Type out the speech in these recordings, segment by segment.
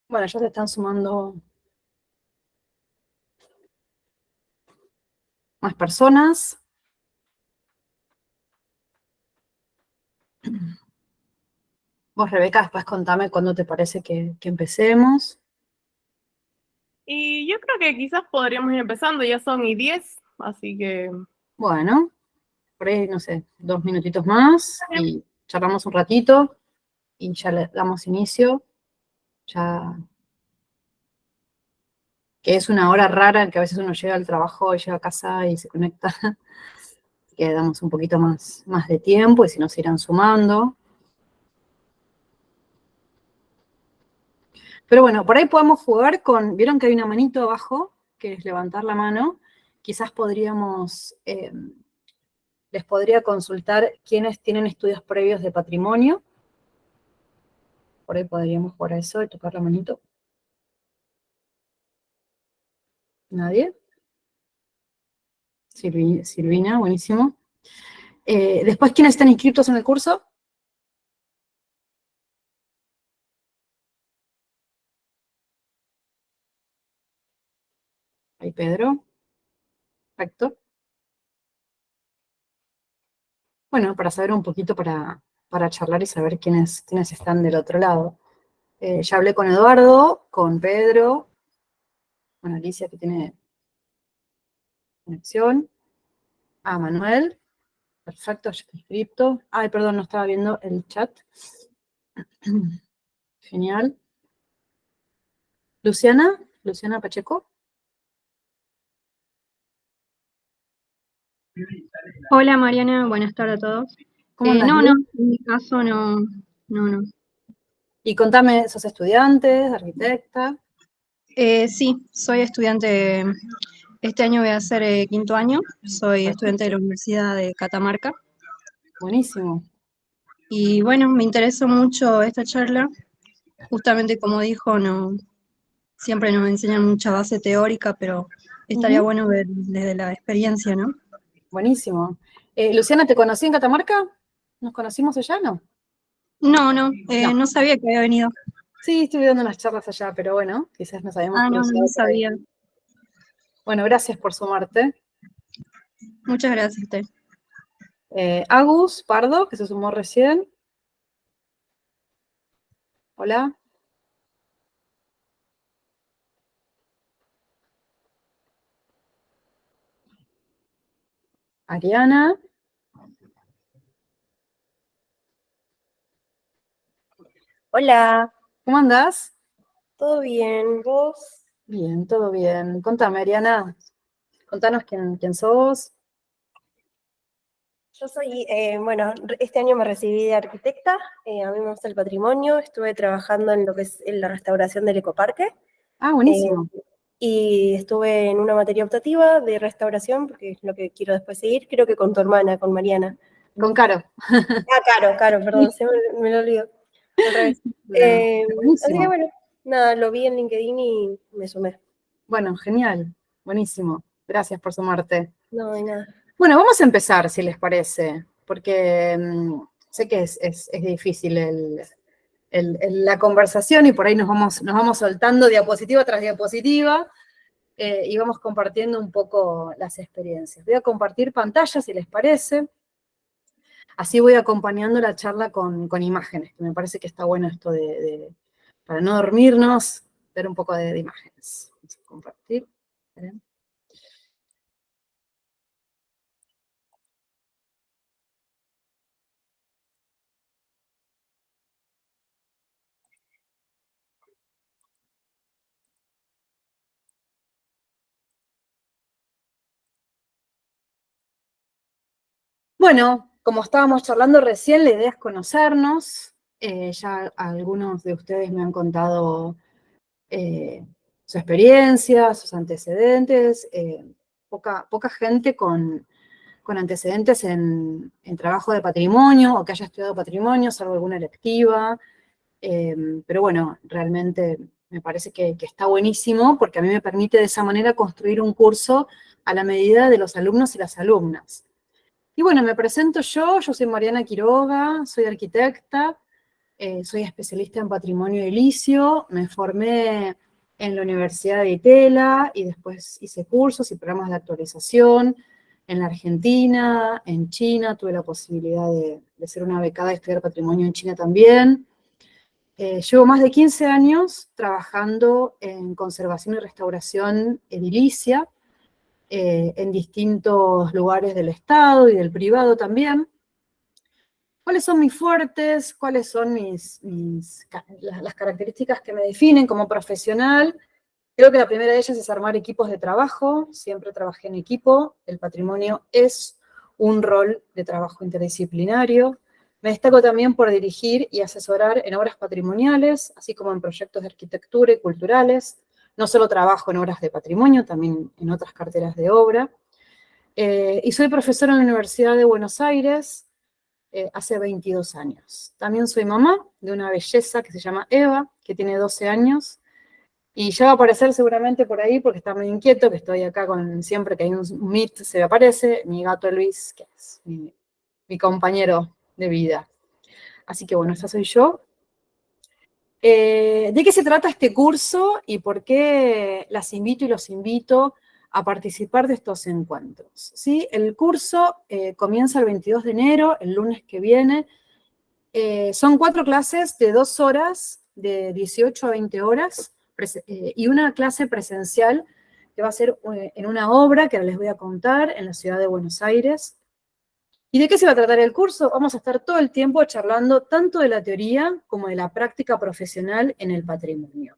Bueno, ya se están sumando más personas. Vos, Rebeca, después contame cuándo te parece que empecemos. Y yo creo que quizás podríamos ir empezando, ya son y 10, así que... Bueno, por ahí, no sé, 2 minutitos más y charlamos un ratito y ya le damos inicio. Ya que es una hora rara en que a veces uno llega al trabajo y llega a casa y se conecta, que damos un poquito más de tiempo y si no se irán sumando. Pero bueno, por ahí podemos jugar con, vieron que hay una manito abajo, que es levantar la mano, quizás podríamos, les podría consultar quiénes tienen estudios previos de patrimonio, por ahí podríamos jugar a eso y tocar la manito. ¿Nadie? Silvina, buenísimo. Después, ¿quiénes están inscritos en el curso? Ahí Pedro. Perfecto. Bueno, para saber un poquito, para charlar y saber quiénes están del otro lado. Ya hablé con Eduardo, con Pedro, con Alicia que tiene conexión. Ah, Manuel. Perfecto, ya está inscrito. Ay, perdón, no estaba viendo el chat. Genial. Luciana Pacheco. Hola Mariana, buenas tardes a todos. ¿Cómo andas, No, Lu? en mi caso no. Y contame, ¿sos estudiante, arquitecta? Sí, soy estudiante, este año voy a hacer quinto año, soy Perfecto. estudiante de la Universidad de Catamarca Buenísimo. y bueno, me interesó mucho esta charla, justamente como dijo, no, siempre nos enseñan mucha base teórica, pero estaría Ujú. bueno ver desde la experiencia, ¿no? Buenísimo. Luciana, ¿te conocí en Catamarca? ¿Nos conocimos allá, no? No. No sabía que había venido. Sí, estuve dando unas charlas allá, pero bueno, quizás nos habíamos No cruzado por ahí. sabía. Bueno, gracias por sumarte. Muchas gracias a usted. Agus Pardo, que se sumó recién. Hola. Ariana. Hola, ¿Cómo andás? ¿todo bien? ¿Vos? Bien, todo bien. Contame, Ariana. Contanos quién sos. Yo soy, bueno, este año me recibí de arquitecta, a mí me gusta el patrimonio, estuve trabajando en lo que es en la restauración del ecoparque Ah, eh, buenísimo. y estuve en una materia optativa de restauración, porque es lo que quiero después seguir, creo que con tu hermana, con Mariana. Con Caro. Ah, Caro, perdón, me lo olvido, al revés. Así que Buenísimo. bueno, nada, lo vi en LinkedIn y me sumé. Bueno, genial. Buenísimo. Gracias por sumarte. No, de nada. Bueno, vamos a empezar, si les parece, porque sé que es difícil la conversación y por ahí nos vamos soltando diapositiva tras diapositiva y vamos compartiendo un poco las experiencias. Voy a compartir pantalla, si les parece. Así voy acompañando la charla con imágenes, que me parece que está bueno esto para no dormirnos, ver un poco de imágenes. Vamos a compartir. ¿Ven? Bueno, como estábamos charlando recién, la idea es conocernos. Ya algunos de ustedes me han contado su experiencia, sus antecedentes. Poca gente con antecedentes en trabajo de patrimonio o que haya estudiado patrimonio, salvo alguna electiva. Pero bueno, realmente me parece que está buenísimo porque a mí me permite de esa manera construir un curso a la medida de los alumnos y las alumnas. Y bueno, me presento yo soy Mariana Quiroga, soy arquitecta, soy especialista en patrimonio edilicio, me formé en la Universidad de Itela y después hice cursos y programas de actualización en la Argentina, en China, tuve la posibilidad de ser una becada de estudiar patrimonio en China también. Llevo más de 15 años trabajando en conservación y restauración edilicia, en distintos lugares del Estado y del privado también. ¿Cuáles son mis fuertes? ¿Cuáles son las características que me definen como profesional? Creo que la primera de ellas es armar equipos de trabajo. Siempre trabajé en equipo. El patrimonio es un rol de trabajo interdisciplinario. Me destaco también por dirigir y asesorar en obras patrimoniales, así como en proyectos de arquitectura y culturales. No solo trabajo en obras de patrimonio, también en otras carteras de obra. Y soy profesora en la Universidad de Buenos Aires hace 22 años. También soy mamá de una belleza que se llama Eva, que tiene 12 años, y ya va a aparecer seguramente por ahí, porque está muy inquieto, que estoy acá siempre que hay un meet se me aparece, mi gato Luis, que es mi compañero de vida. Así que bueno, esta soy yo. ¿De qué se trata este curso y por qué las invito y los invito a participar de estos encuentros? ¿Sí? El curso comienza el 22 de enero, el lunes que viene. Son 4 clases de 2 horas, de 18 a 20 horas, y una clase presencial que va a ser en una obra que ahora les voy a contar en la ciudad de Buenos Aires. ¿Y de qué se va a tratar el curso? Vamos a estar todo el tiempo charlando tanto de la teoría como de la práctica profesional en el patrimonio.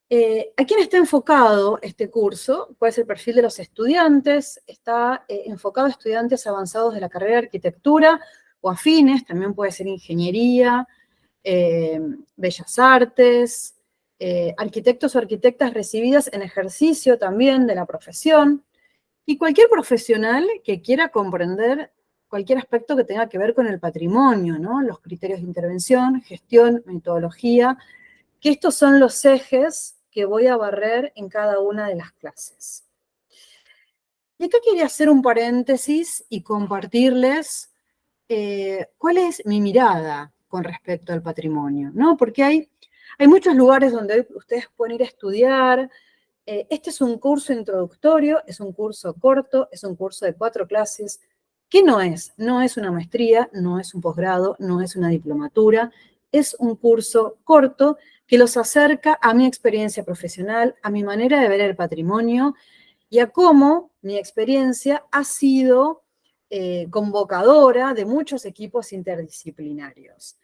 ¿A quién está enfocado este curso? ¿Cuál es el perfil de los estudiantes? Está enfocado a estudiantes avanzados de la carrera de arquitectura o afines, también puede ser ingeniería, bellas artes, arquitectos o arquitectas recibidas en ejercicio también de la profesión, y cualquier profesional que quiera comprender cualquier aspecto que tenga que ver con el patrimonio, ¿no? Los criterios de intervención, gestión, metodología, que estos son los ejes que voy a barrer en cada una de las clases. Y acá quería hacer un paréntesis y compartirles cuál es mi mirada con respecto al patrimonio, ¿no? Porque hay muchos lugares donde ustedes pueden ir a estudiar. Este es un curso introductorio, es un curso corto, es un curso de 4 clases. ¿Qué no es? No es una maestría, no es un posgrado, no es una diplomatura, es un curso corto que los acerca a mi experiencia profesional, a mi manera de ver el patrimonio y a cómo mi experiencia ha sido convocadora de muchos equipos interdisciplinarios.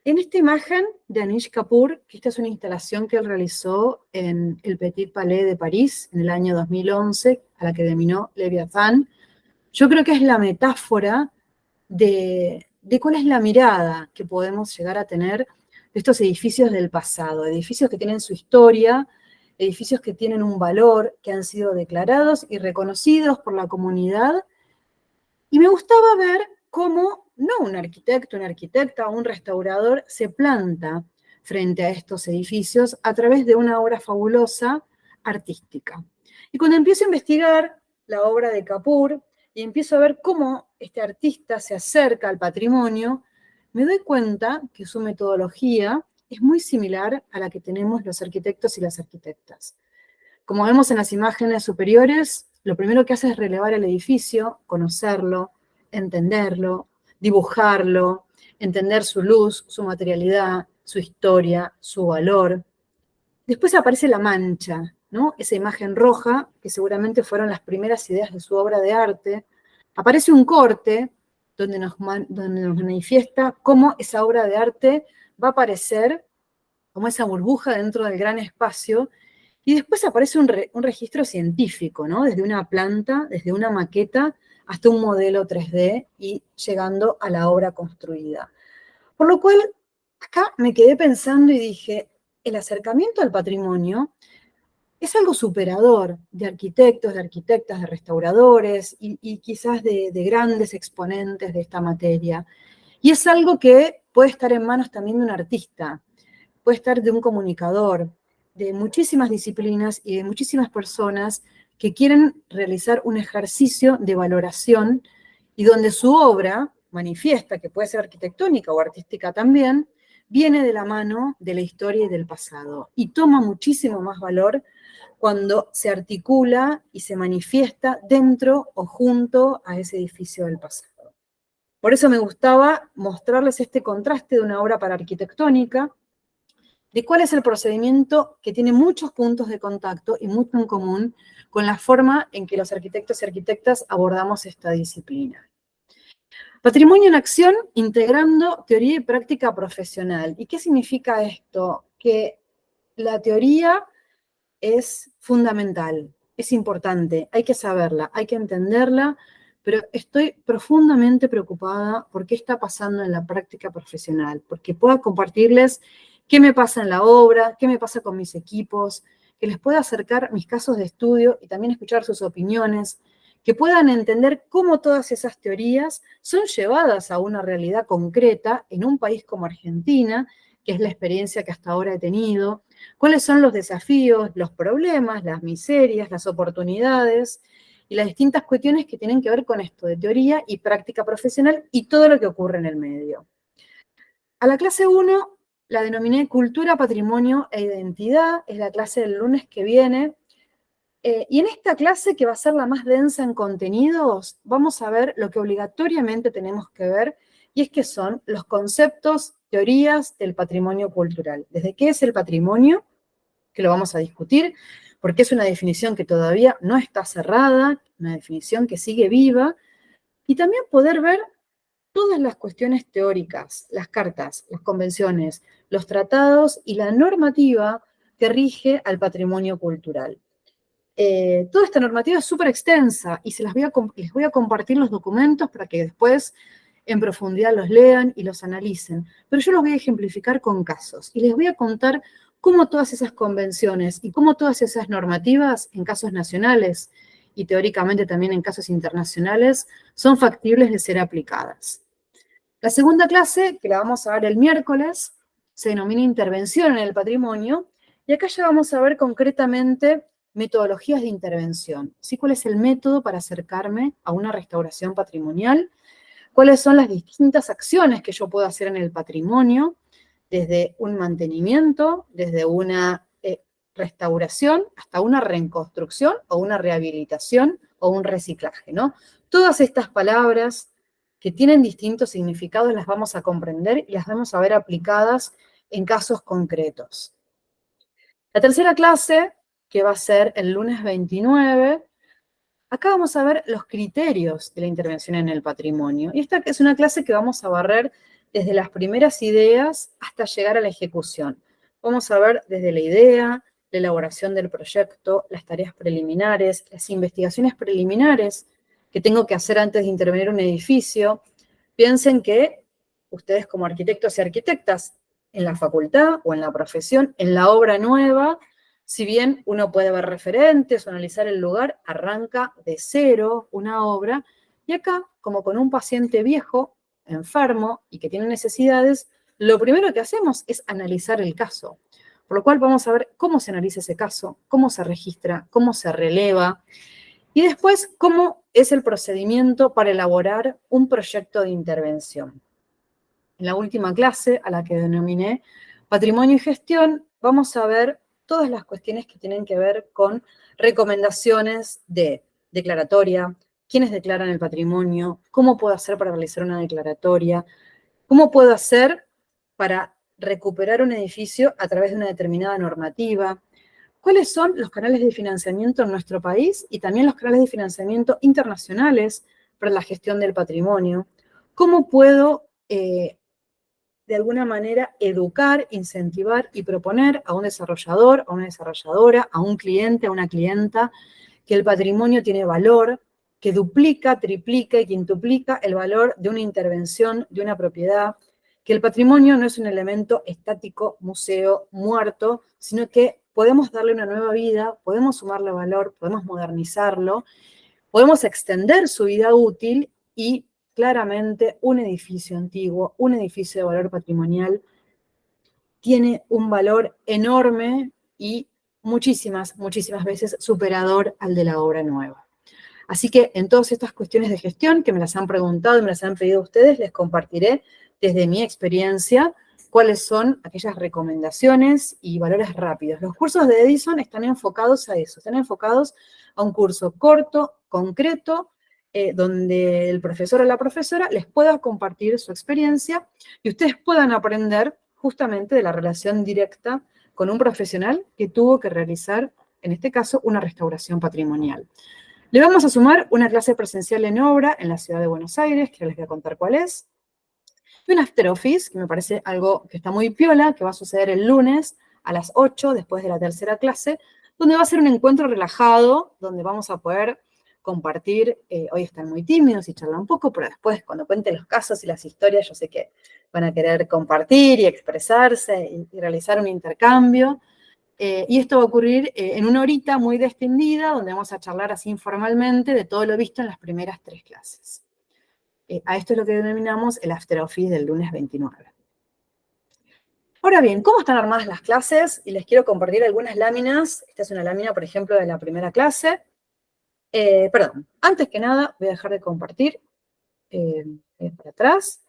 En esta imagen de Anish Kapoor, que esta es una instalación que él realizó en el Petit Palais de París en el año 2011, a la que denominó Leviatán, yo creo que es la metáfora de cuál es la mirada que podemos llegar a tener de estos edificios del pasado, edificios que tienen su historia, edificios que tienen un valor, que han sido declarados y reconocidos por la comunidad. Y me gustaba ver cómo no un arquitecto, una arquitecta o un restaurador se planta frente a estos edificios a través de una obra fabulosa artística. Y cuando empiezo a investigar la obra de Kapoor y empiezo a ver cómo este artista se acerca al patrimonio, me doy cuenta que su metodología es muy similar a la que tenemos los arquitectos y las arquitectas. Como vemos en las imágenes superiores, lo primero que hace es relevar el edificio, conocerlo, entenderlo, dibujarlo, entender su luz, su materialidad, su historia, su valor. Después aparece la mancha, ¿no? Esa imagen roja, que seguramente fueron las primeras ideas de su obra de arte. Aparece un corte donde nos manifiesta cómo esa obra de arte va a aparecer como esa burbuja dentro del gran espacio. Y después aparece un registro científico, ¿no? Desde una planta, desde una maqueta, hasta un modelo 3D y llegando a la obra construida. Por lo cual, acá me quedé pensando y dije, el acercamiento al patrimonio es algo superador de arquitectos, de arquitectas, de restauradores y quizás de grandes exponentes de esta materia. Y es algo que puede estar en manos también de un artista, puede estar de un comunicador, de muchísimas disciplinas y de muchísimas personas que quieren realizar un ejercicio de valoración y donde su obra manifiesta, que puede ser arquitectónica o artística también, viene de la mano de la historia y del pasado y toma muchísimo más valor cuando se articula y se manifiesta dentro o junto a ese edificio del pasado. Por eso me gustaba mostrarles este contraste de una obra para arquitectónica, de cuál es el procedimiento que tiene muchos puntos de contacto y mucho en común con la forma en que los arquitectos y arquitectas abordamos esta disciplina. Patrimonio en acción integrando teoría y práctica profesional. ¿Y qué significa esto? Que la teoría es fundamental, es importante, hay que saberla, hay que entenderla, pero estoy profundamente preocupada por qué está pasando en la práctica profesional, porque pueda compartirles qué me pasa en la obra, qué me pasa con mis equipos, que les pueda acercar mis casos de estudio y también escuchar sus opiniones, que puedan entender cómo todas esas teorías son llevadas a una realidad concreta en un país como Argentina, que es la experiencia que hasta ahora he tenido, cuáles son los desafíos, los problemas, las miserias, las oportunidades y las distintas cuestiones que tienen que ver con esto de teoría y práctica profesional y todo lo que ocurre en el medio. A la clase 1 la denominé Cultura, Patrimonio e Identidad, es la clase del lunes que viene. Y en esta clase, que va a ser la más densa en contenidos, vamos a ver lo que obligatoriamente tenemos que ver, y es que son los conceptos, teorías del patrimonio cultural. Desde qué es el patrimonio, que lo vamos a discutir, porque es una definición que todavía no está cerrada, una definición que sigue viva, y también poder ver todas las cuestiones teóricas, las cartas, las convenciones, los tratados y la normativa que rige al patrimonio cultural. Toda esta normativa es súper extensa y les voy a compartir los documentos para que después en profundidad los lean y los analicen. Pero yo los voy a ejemplificar con casos y les voy a contar cómo todas esas convenciones y cómo todas esas normativas en casos nacionales y teóricamente también en casos internacionales son factibles de ser aplicadas. La segunda clase, que la vamos a ver el miércoles, se denomina Intervención en el Patrimonio, y acá ya vamos a ver concretamente metodologías de intervención, ¿sí? ¿Cuál es el método para acercarme a una restauración patrimonial? ¿Cuáles son las distintas acciones que yo puedo hacer en el patrimonio? Desde un mantenimiento, desde una restauración, hasta una reconstrucción o una rehabilitación o un reciclaje, ¿no? Todas estas palabras que tienen distintos significados las vamos a comprender y las vamos a ver aplicadas en casos concretos. La tercera clase, que va a ser el lunes 29, acá vamos a ver los criterios de la intervención en el patrimonio. Y esta es una clase que vamos a barrer desde las primeras ideas hasta llegar a la ejecución. Vamos a ver desde la idea, la elaboración del proyecto, las tareas preliminares, las investigaciones preliminares que tengo que hacer antes de intervenir en un edificio. Piensen que ustedes como arquitectos y arquitectas en la facultad o en la profesión, en la obra nueva, si bien uno puede ver referentes o analizar el lugar, arranca de cero una obra, y acá, como con un paciente viejo, enfermo y que tiene necesidades, lo primero que hacemos es analizar el caso. Por lo cual vamos a ver cómo se analiza ese caso, cómo se registra, cómo se releva, y después cómo es el procedimiento para elaborar un proyecto de intervención. En la última clase, a la que denominé Patrimonio y Gestión, vamos a ver todas las cuestiones que tienen que ver con recomendaciones de declaratoria, quiénes declaran el patrimonio, cómo puedo hacer para realizar una declaratoria, cómo puedo hacer para recuperar un edificio a través de una determinada normativa, cuáles son los canales de financiamiento en nuestro país y también los canales de financiamiento internacionales para la gestión del patrimonio, cómo puedo de alguna manera educar, incentivar y proponer a un desarrollador, a una desarrolladora, a un cliente, a una clienta, que el patrimonio tiene valor, que duplica, triplica y quintuplica el valor de una intervención, de una propiedad, que el patrimonio no es un elemento estático, museo, muerto, sino que podemos darle una nueva vida, podemos sumarle valor, podemos modernizarlo, podemos extender su vida útil y claramente un edificio antiguo, un edificio de valor patrimonial, tiene un valor enorme y muchísimas veces superador al de la obra nueva. Así que en todas estas cuestiones de gestión que me las han preguntado y me las han pedido ustedes, les compartiré desde mi experiencia cuáles son aquellas recomendaciones y valores rápidos. Los cursos de Edison están enfocados a eso, están enfocados a un curso corto, concreto, donde el profesor o la profesora les pueda compartir su experiencia y ustedes puedan aprender justamente de la relación directa con un profesional que tuvo que realizar, en este caso, una restauración patrimonial. Le vamos a sumar una clase presencial en obra en la ciudad de Buenos Aires, que les voy a contar cuál es, y un after office, que me parece algo que está muy piola, que va a suceder el lunes a las 8, después de la tercera clase, donde va a ser un encuentro relajado, donde vamos a poder compartir, hoy están muy tímidos y charlan un poco, pero después cuando cuente los casos y las historias, yo sé que van a querer compartir y expresarse y realizar un intercambio. Y esto va a ocurrir en una horita muy distendida, donde vamos a charlar así informalmente de todo lo visto en las primeras 3 clases. A esto es lo que denominamos el after office del lunes 29. Ahora bien, ¿cómo están armadas las clases? Y les quiero compartir algunas láminas. Esta es una lámina, por ejemplo, de la primera clase. Perdón, antes que nada voy a dejar de compartir. Para atrás.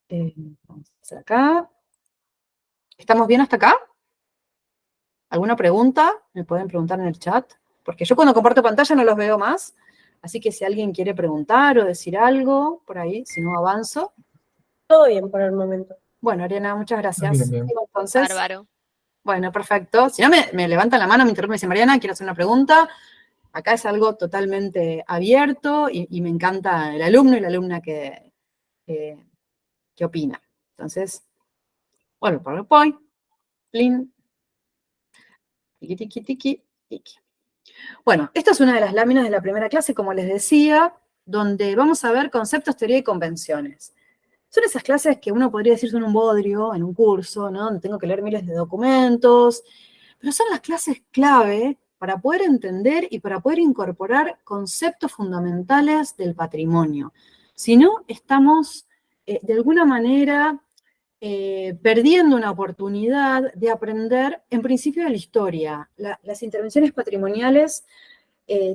Vamos a hacer acá. ¿Estamos bien hasta acá? ¿Alguna pregunta? Me pueden preguntar en el chat. Porque yo cuando comparto pantalla no los veo más. Así que si alguien quiere preguntar o decir algo, por ahí, si no avanzo. Todo bien por el momento. Bueno, Ariana, muchas gracias. Bien. Entonces, Bárbaro. bueno, perfecto. Si no, me levantan la mano, me interrumpen y dicen, Mariana, quiero hacer una pregunta. Acá es algo totalmente abierto y me encanta el alumno y la alumna que opina. Entonces, bueno, PowerPoint, plin, tiki, tiki, tiki, tiki. Bueno, esta es una de las láminas de la primera clase, como les decía, donde vamos a ver conceptos, teoría y convenciones. Son esas clases que uno podría decir son un bodrio en un curso, ¿no? Donde tengo que leer miles de documentos, pero son las clases clave para poder entender y para poder incorporar conceptos fundamentales del patrimonio. Si no, estamos de alguna manera perdiendo una oportunidad de aprender, en principio, de la historia. Las intervenciones patrimoniales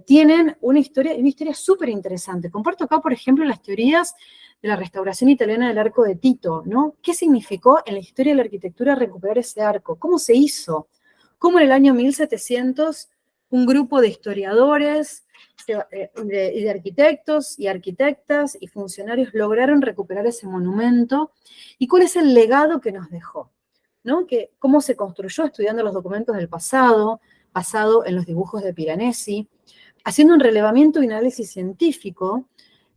tienen una historia súper interesante. Comparto acá, por ejemplo, las teorías de la restauración italiana del arco de Tito, ¿no? ¿Qué significó en la historia de la arquitectura recuperar ese arco? ¿Cómo se hizo? ¿Cómo en el año 1700 un grupo de historiadores, de arquitectos y arquitectas y funcionarios lograron recuperar ese monumento? ¿Y cuál es el legado que nos dejó? ¿No? ¿Cómo se construyó estudiando los documentos del pasado, basado en los dibujos de Piranesi, haciendo un relevamiento y análisis científico?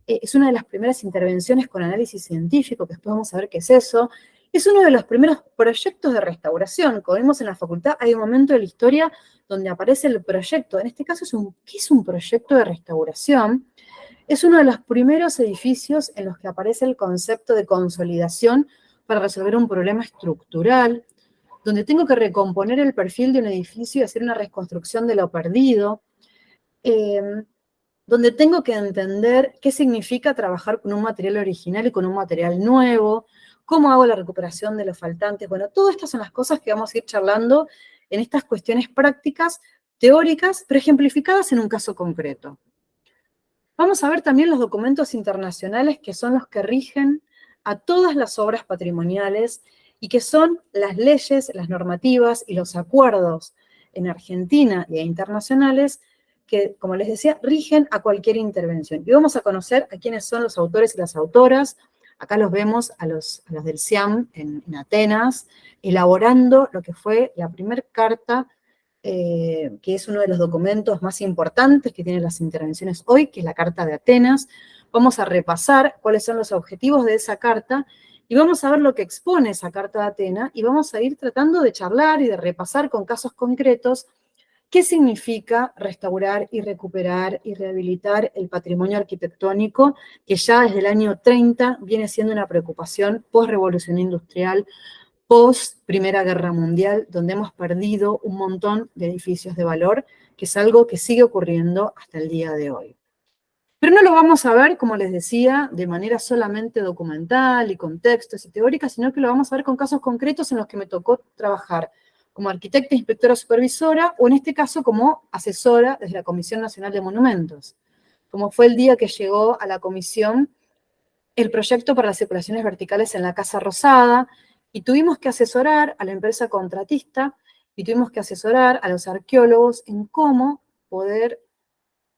Es una de las primeras intervenciones con análisis científico, que después vamos a ver qué es eso. Es uno de los primeros proyectos de restauración. Como vimos en la facultad, hay un momento de la historia donde aparece el proyecto. En este caso, ¿qué es un proyecto de restauración? Es uno de los primeros edificios en los que aparece el concepto de consolidación para resolver un problema estructural, donde tengo que recomponer el perfil de un edificio y hacer una reconstrucción de lo perdido, donde tengo que entender qué significa trabajar con un material original y con un material nuevo, cómo hago la recuperación de los faltantes. Bueno, todas estas son las cosas que vamos a ir charlando en estas cuestiones prácticas, teóricas, pero ejemplificadas en un caso concreto. Vamos a ver también los documentos internacionales que son los que rigen a todas las obras patrimoniales y que son las leyes, las normativas y los acuerdos en Argentina e internacionales que, como les decía, rigen a cualquier intervención. Y vamos a conocer a quiénes son los autores y las autoras. Acá los vemos a los del CIAM en Atenas, elaborando lo que fue la primera carta, que es uno de los documentos más importantes que tienen las intervenciones hoy, que es la Carta de Atenas. Vamos a repasar cuáles son los objetivos de esa carta, y vamos a ver lo que expone esa Carta de Atenas, y vamos a ir tratando de charlar y de repasar con casos concretos qué significa restaurar y recuperar y rehabilitar el patrimonio arquitectónico, que ya desde el año 30 viene siendo una preocupación post-revolución industrial, post-Primera Guerra Mundial, donde hemos perdido un montón de edificios de valor, que es algo que sigue ocurriendo hasta el día de hoy. Pero no lo vamos a ver, como les decía, de manera solamente documental y con textos y teóricas, sino que lo vamos a ver con casos concretos en los que me tocó trabajar como arquitecta, inspectora, supervisora, o en este caso como asesora desde la Comisión Nacional de Monumentos, como fue el día que llegó a la comisión el proyecto para las circulaciones verticales en la Casa Rosada, y tuvimos que asesorar a la empresa contratista, y tuvimos que asesorar a los arqueólogos en cómo poder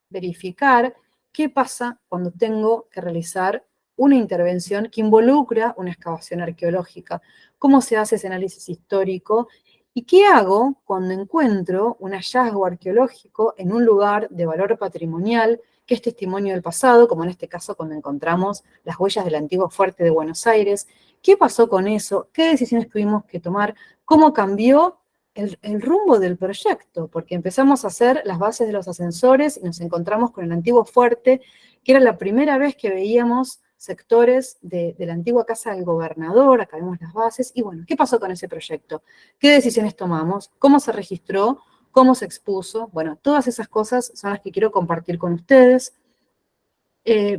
verificar qué pasa cuando tengo que realizar una intervención que involucra una excavación arqueológica, cómo se hace ese análisis histórico, y qué hago cuando encuentro un hallazgo arqueológico en un lugar de valor patrimonial, que es testimonio del pasado, como en este caso cuando encontramos las huellas del antiguo fuerte de Buenos Aires. ¿Qué pasó con eso? ¿Qué decisiones tuvimos que tomar? ¿Cómo cambió el rumbo del proyecto? Porque empezamos a hacer las bases de los ascensores y nos encontramos con el antiguo fuerte, que era la primera vez que veíamos sectores de la antigua casa del gobernador. Acá vemos las bases, y bueno, ¿qué pasó con ese proyecto? ¿Qué decisiones tomamos? ¿Cómo se registró? ¿Cómo se expuso? Bueno, todas esas cosas son las que quiero compartir con ustedes.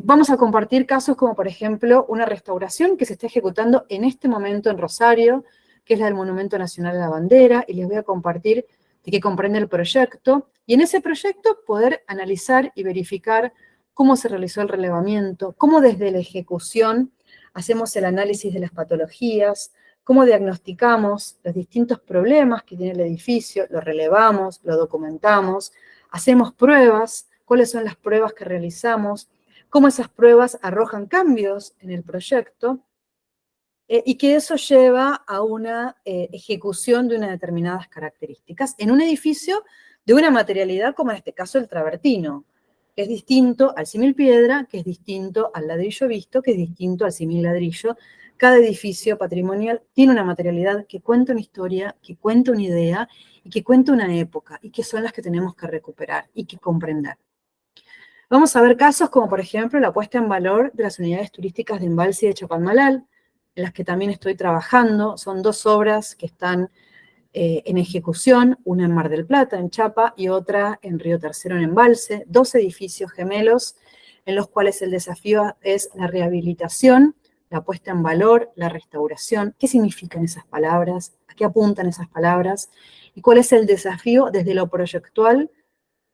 Vamos a compartir casos como, por ejemplo, una restauración que se está ejecutando en este momento en Rosario, que es la del Monumento Nacional a la Bandera, y les voy a compartir de qué comprende el proyecto, y en ese proyecto poder analizar y verificar cómo se realizó el relevamiento, cómo desde la ejecución hacemos el análisis de las patologías, cómo diagnosticamos los distintos problemas que tiene el edificio, lo relevamos, lo documentamos, hacemos pruebas, cuáles son las pruebas que realizamos, cómo esas pruebas arrojan cambios en el proyecto, y que eso lleva a una ejecución de unas determinadas características en un edificio de una materialidad como en este caso el travertino, que es distinto al símil piedra, que es distinto al ladrillo visto, que es distinto al símil ladrillo. Cada edificio patrimonial tiene una materialidad que cuenta una historia, que cuenta una idea y que cuenta una época, y que son las que tenemos que recuperar y que comprender. Vamos a ver casos como, por ejemplo, la puesta en valor de las unidades turísticas de Embalse y de Chapadmalal, en las que también estoy trabajando. Son dos obras que están en ejecución, una en Mar del Plata, en Chapa, y otra en Río Tercero, en Embalse, dos edificios gemelos en los cuales el desafío es la rehabilitación, la puesta en valor, la restauración. ¿Qué significan esas palabras? ¿A qué apuntan esas palabras? ¿Y cuál es el desafío desde lo proyectual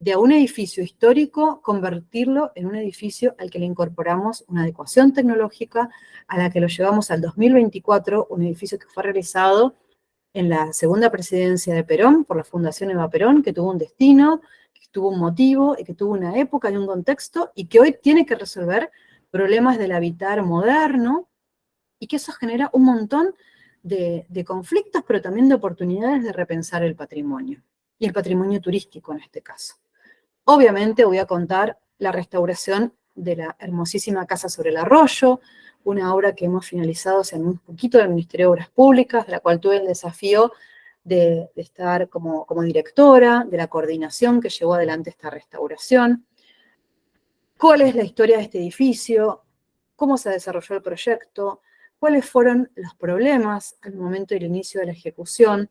de a un edificio histórico convertirlo en un edificio al que le incorporamos una adecuación tecnológica, a la que lo llevamos al 2024, un edificio que fue realizado en la segunda presidencia de Perón, por la Fundación Eva Perón, que tuvo un destino, que tuvo un motivo, y que tuvo una época y un contexto, y que hoy tiene que resolver problemas del habitar moderno, y que eso genera un montón de conflictos, pero también de oportunidades de repensar el patrimonio, y el patrimonio turístico en este caso. Obviamente voy a contar la restauración de la hermosísima Casa sobre el Arroyo, una obra que hemos finalizado hace un poquito del Ministerio de Obras Públicas, de la cual tuve el desafío de estar como directora, de la coordinación que llevó adelante esta restauración. ¿Cuál es la historia de este edificio? ¿Cómo se desarrolló el proyecto? ¿Cuáles fueron los problemas al momento del inicio de la ejecución?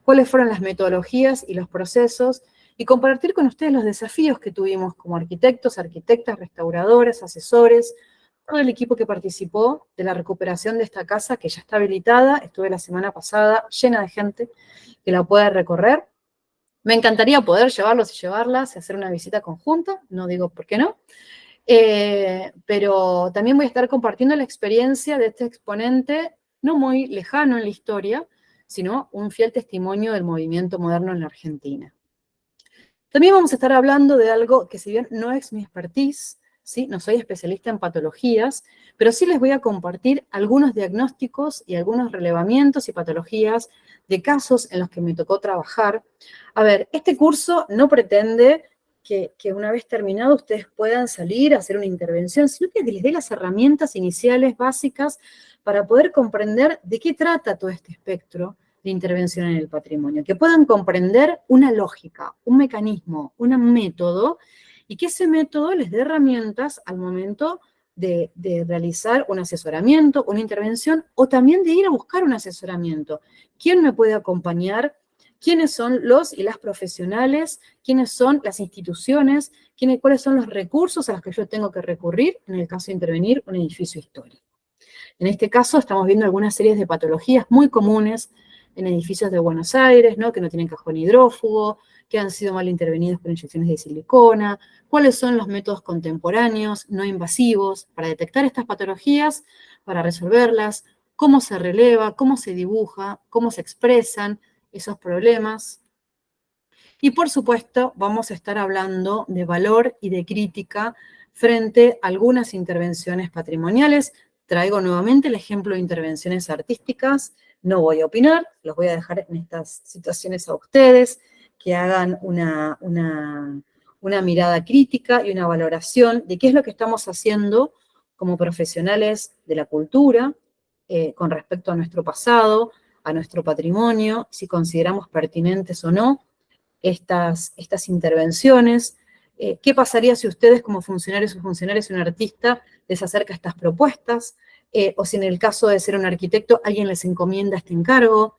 ¿Cuáles fueron las metodologías y los procesos? Y compartir con ustedes los desafíos que tuvimos como arquitectos, arquitectas, restauradores, asesores, todo el equipo que participó de la recuperación de esta casa, que ya está habilitada. Estuve la semana pasada llena de gente que la puede recorrer. Me encantaría poder llevarlos y llevarlas y hacer una visita conjunta, no digo por qué no, pero también voy a estar compartiendo la experiencia de este exponente, no muy lejano en la historia, sino un fiel testimonio del movimiento moderno en la Argentina. También vamos a estar hablando de algo que, si bien no es mi expertise, ¿sí? No soy especialista en patologías, pero sí les voy a compartir algunos diagnósticos y algunos relevamientos y patologías de casos en los que me tocó trabajar. A ver, este curso no pretende que una vez terminado ustedes puedan salir a hacer una intervención, sino que les dé las herramientas iniciales básicas para poder comprender de qué trata todo este espectro de intervención en el patrimonio, que puedan comprender una lógica, un mecanismo, un método, y que ese método les dé herramientas al momento de realizar un asesoramiento, una intervención, o también de ir a buscar un asesoramiento. ¿Quién me puede acompañar? ¿Quiénes son los y las profesionales? ¿Quiénes son las instituciones? ¿Cuáles son los recursos a los que yo tengo que recurrir en el caso de intervenir un edificio histórico? En este caso estamos viendo algunas series de patologías muy comunes en edificios de Buenos Aires, ¿no? Que no tienen cajón hidrófugo, que han sido mal intervenidos con inyecciones de silicona, cuáles son los métodos contemporáneos, no invasivos, para detectar estas patologías, para resolverlas, cómo se releva, cómo se dibuja, cómo se expresan esos problemas. Y por supuesto, vamos a estar hablando de valor y de crítica frente a algunas intervenciones patrimoniales. Traigo nuevamente el ejemplo de intervenciones artísticas. No voy a opinar, los voy a dejar en estas situaciones a ustedes, que hagan una mirada crítica y una valoración de qué es lo que estamos haciendo como profesionales de la cultura con respecto a nuestro pasado, a nuestro patrimonio, si consideramos pertinentes o no estas intervenciones. ¿Qué pasaría si ustedes como funcionarios o funcionarias y un artista les acerca estas propuestas? O si en el caso de ser un arquitecto alguien les encomienda este encargo,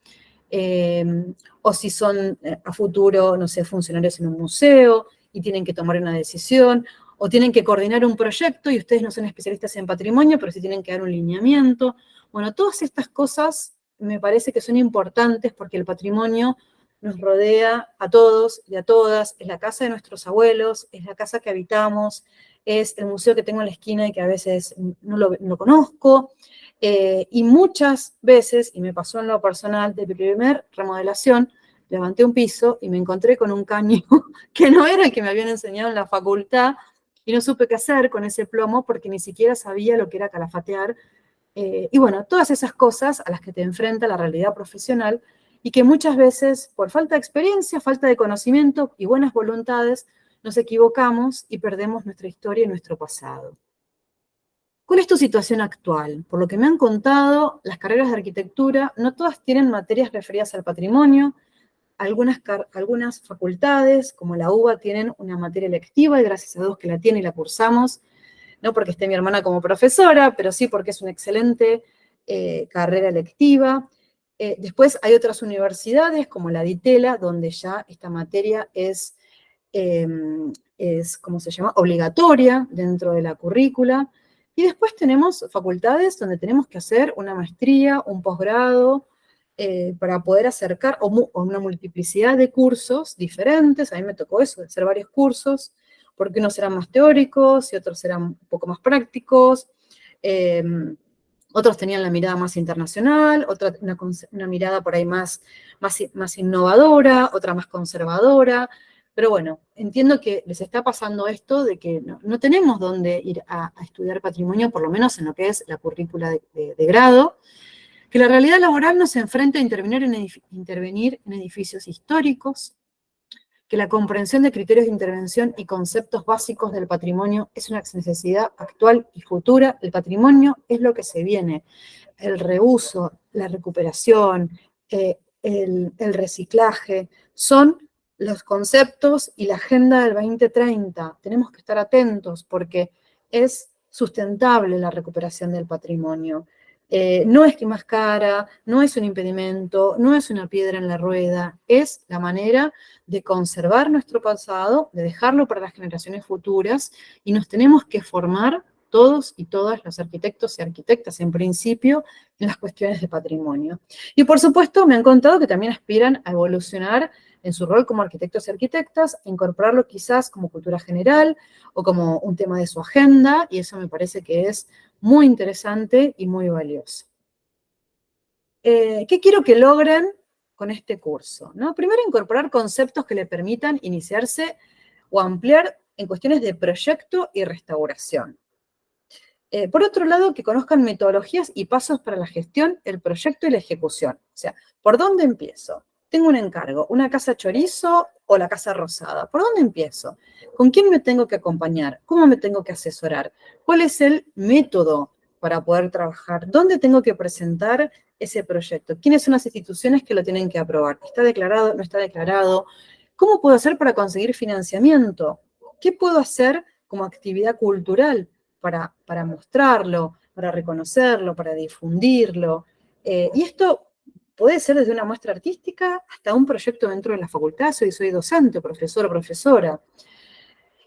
o si son a futuro, no sé, funcionarios en un museo y tienen que tomar una decisión, o tienen que coordinar un proyecto y ustedes no son especialistas en patrimonio, pero sí tienen que dar un lineamiento. Bueno, todas estas cosas me parece que son importantes porque el patrimonio nos rodea a todos y a todas, es la casa de nuestros abuelos, es la casa que habitamos, es el museo que tengo en la esquina y que a veces no lo conozco, y muchas veces, y me pasó en lo personal, de mi primer remodelación, levanté un piso y me encontré con un caño que no era el que me habían enseñado en la facultad, y no supe qué hacer con ese plomo porque ni siquiera sabía lo que era calafatear. Y bueno, todas esas cosas a las que te enfrenta la realidad profesional y que muchas veces, por falta de experiencia, falta de conocimiento y buenas voluntades, nos equivocamos y perdemos nuestra historia y nuestro pasado. ¿Cuál es tu situación actual? Por lo que me han contado, las carreras de arquitectura no todas tienen materias referidas al patrimonio. Algunas facultades, como la UBA, tienen una materia electiva, y gracias a Dios que la tiene y la cursamos, no porque esté mi hermana como profesora, pero sí porque es una excelente carrera electiva. Después hay otras universidades, como la DITELA, donde ya esta materia es ¿cómo se llama?, obligatoria dentro de la currícula. Y después tenemos facultades donde tenemos que hacer una maestría, un posgrado, para poder acercar, o una multiplicidad de cursos diferentes. A mí me tocó eso, de hacer varios cursos, porque unos eran más teóricos y otros eran un poco más prácticos. Otros tenían la mirada más internacional, otra una mirada por ahí más innovadora, otra más conservadora. Pero bueno, entiendo que les está pasando esto de que no tenemos dónde ir a estudiar patrimonio, por lo menos en lo que es la currícula de grado, que la realidad laboral nos enfrenta a intervenir en edificios históricos, que la comprensión de criterios de intervención y conceptos básicos del patrimonio es una necesidad actual y futura. El patrimonio es lo que se viene, el reuso, la recuperación, el reciclaje, son los conceptos y la agenda del 2030. Tenemos que estar atentos porque es sustentable la recuperación del patrimonio. No es que más cara, no es un impedimento, no es una piedra en la rueda, es la manera de conservar nuestro pasado, de dejarlo para las generaciones futuras, y nos tenemos que formar todos y todas los arquitectos y arquitectas, en principio, en las cuestiones de patrimonio. Y por supuesto, me han contado que también aspiran a evolucionar en su rol como arquitectos y arquitectas, a incorporarlo quizás como cultura general o como un tema de su agenda, y eso me parece que es muy interesante y muy valioso. ¿Qué quiero que logren con este curso, ¿no? Primero, incorporar conceptos que le permitan iniciarse o ampliar en cuestiones de proyecto y restauración. Por otro lado, que conozcan metodologías y pasos para la gestión, el proyecto y la ejecución. O sea, ¿por dónde empiezo? Tengo un encargo, una casa chorizo o la casa rosada. ¿Por dónde empiezo? ¿Con quién me tengo que acompañar? ¿Cómo me tengo que asesorar? ¿Cuál es el método para poder trabajar? ¿Dónde tengo que presentar ese proyecto? ¿Quiénes son las instituciones que lo tienen que aprobar? ¿Está declarado? ¿No está declarado? ¿Cómo puedo hacer para conseguir financiamiento? ¿Qué puedo hacer como actividad cultural para mostrarlo, para reconocerlo, para difundirlo? Y esto puede ser desde una muestra artística hasta un proyecto dentro de la facultad. Soy docente, profesor o profesora.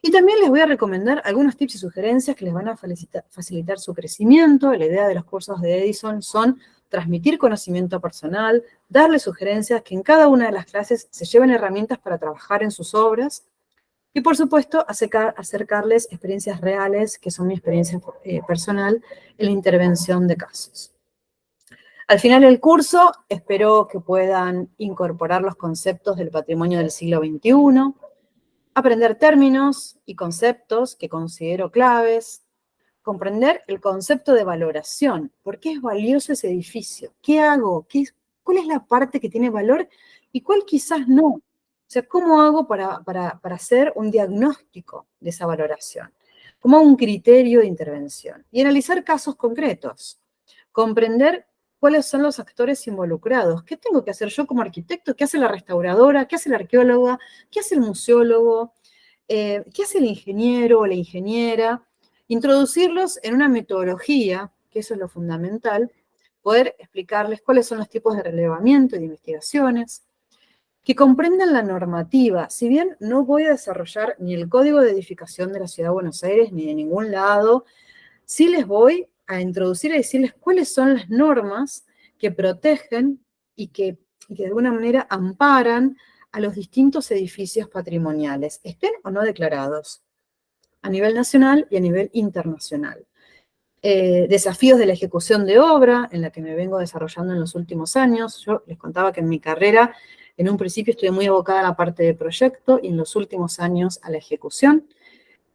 Y también les voy a recomendar algunos tips y sugerencias que les van a facilitar su crecimiento. La idea de los cursos de Edison son transmitir conocimiento personal, darles sugerencias, que en cada una de las clases se lleven herramientas para trabajar en sus obras y, por supuesto, acercarles experiencias reales, que son mi experiencia personal en la intervención de casos. Al final del curso, espero que puedan incorporar los conceptos del patrimonio del siglo XXI, aprender términos y conceptos que considero claves, comprender el concepto de valoración. ¿Por qué es valioso ese edificio? ¿Qué hago? ¿Cuál es la parte que tiene valor y cuál quizás no? O sea, ¿cómo hago para hacer un diagnóstico de esa valoración? ¿Cómo hago un criterio de intervención? Y analizar casos concretos. Comprender cuáles son los actores involucrados. ¿Qué tengo que hacer yo como arquitecto? ¿Qué hace la restauradora? ¿Qué hace la arqueóloga? ¿Qué hace el museólogo? ¿Qué hace el ingeniero o la ingeniera? Introducirlos en una metodología, que eso es lo fundamental, poder explicarles cuáles son los tipos de relevamiento y de investigaciones, que comprendan la normativa. Si bien no voy a desarrollar ni el Código de Edificación de la Ciudad de Buenos Aires, ni de ningún lado, sí les voy a introducir y decirles cuáles son las normas que protegen y que de alguna manera amparan a los distintos edificios patrimoniales, estén o no declarados, a nivel nacional y a nivel internacional. Desafíos de la ejecución de obra, en la que me vengo desarrollando en los últimos años. Yo les contaba que en mi carrera, en un principio estuve muy abocada a la parte de proyecto y en los últimos años a la ejecución.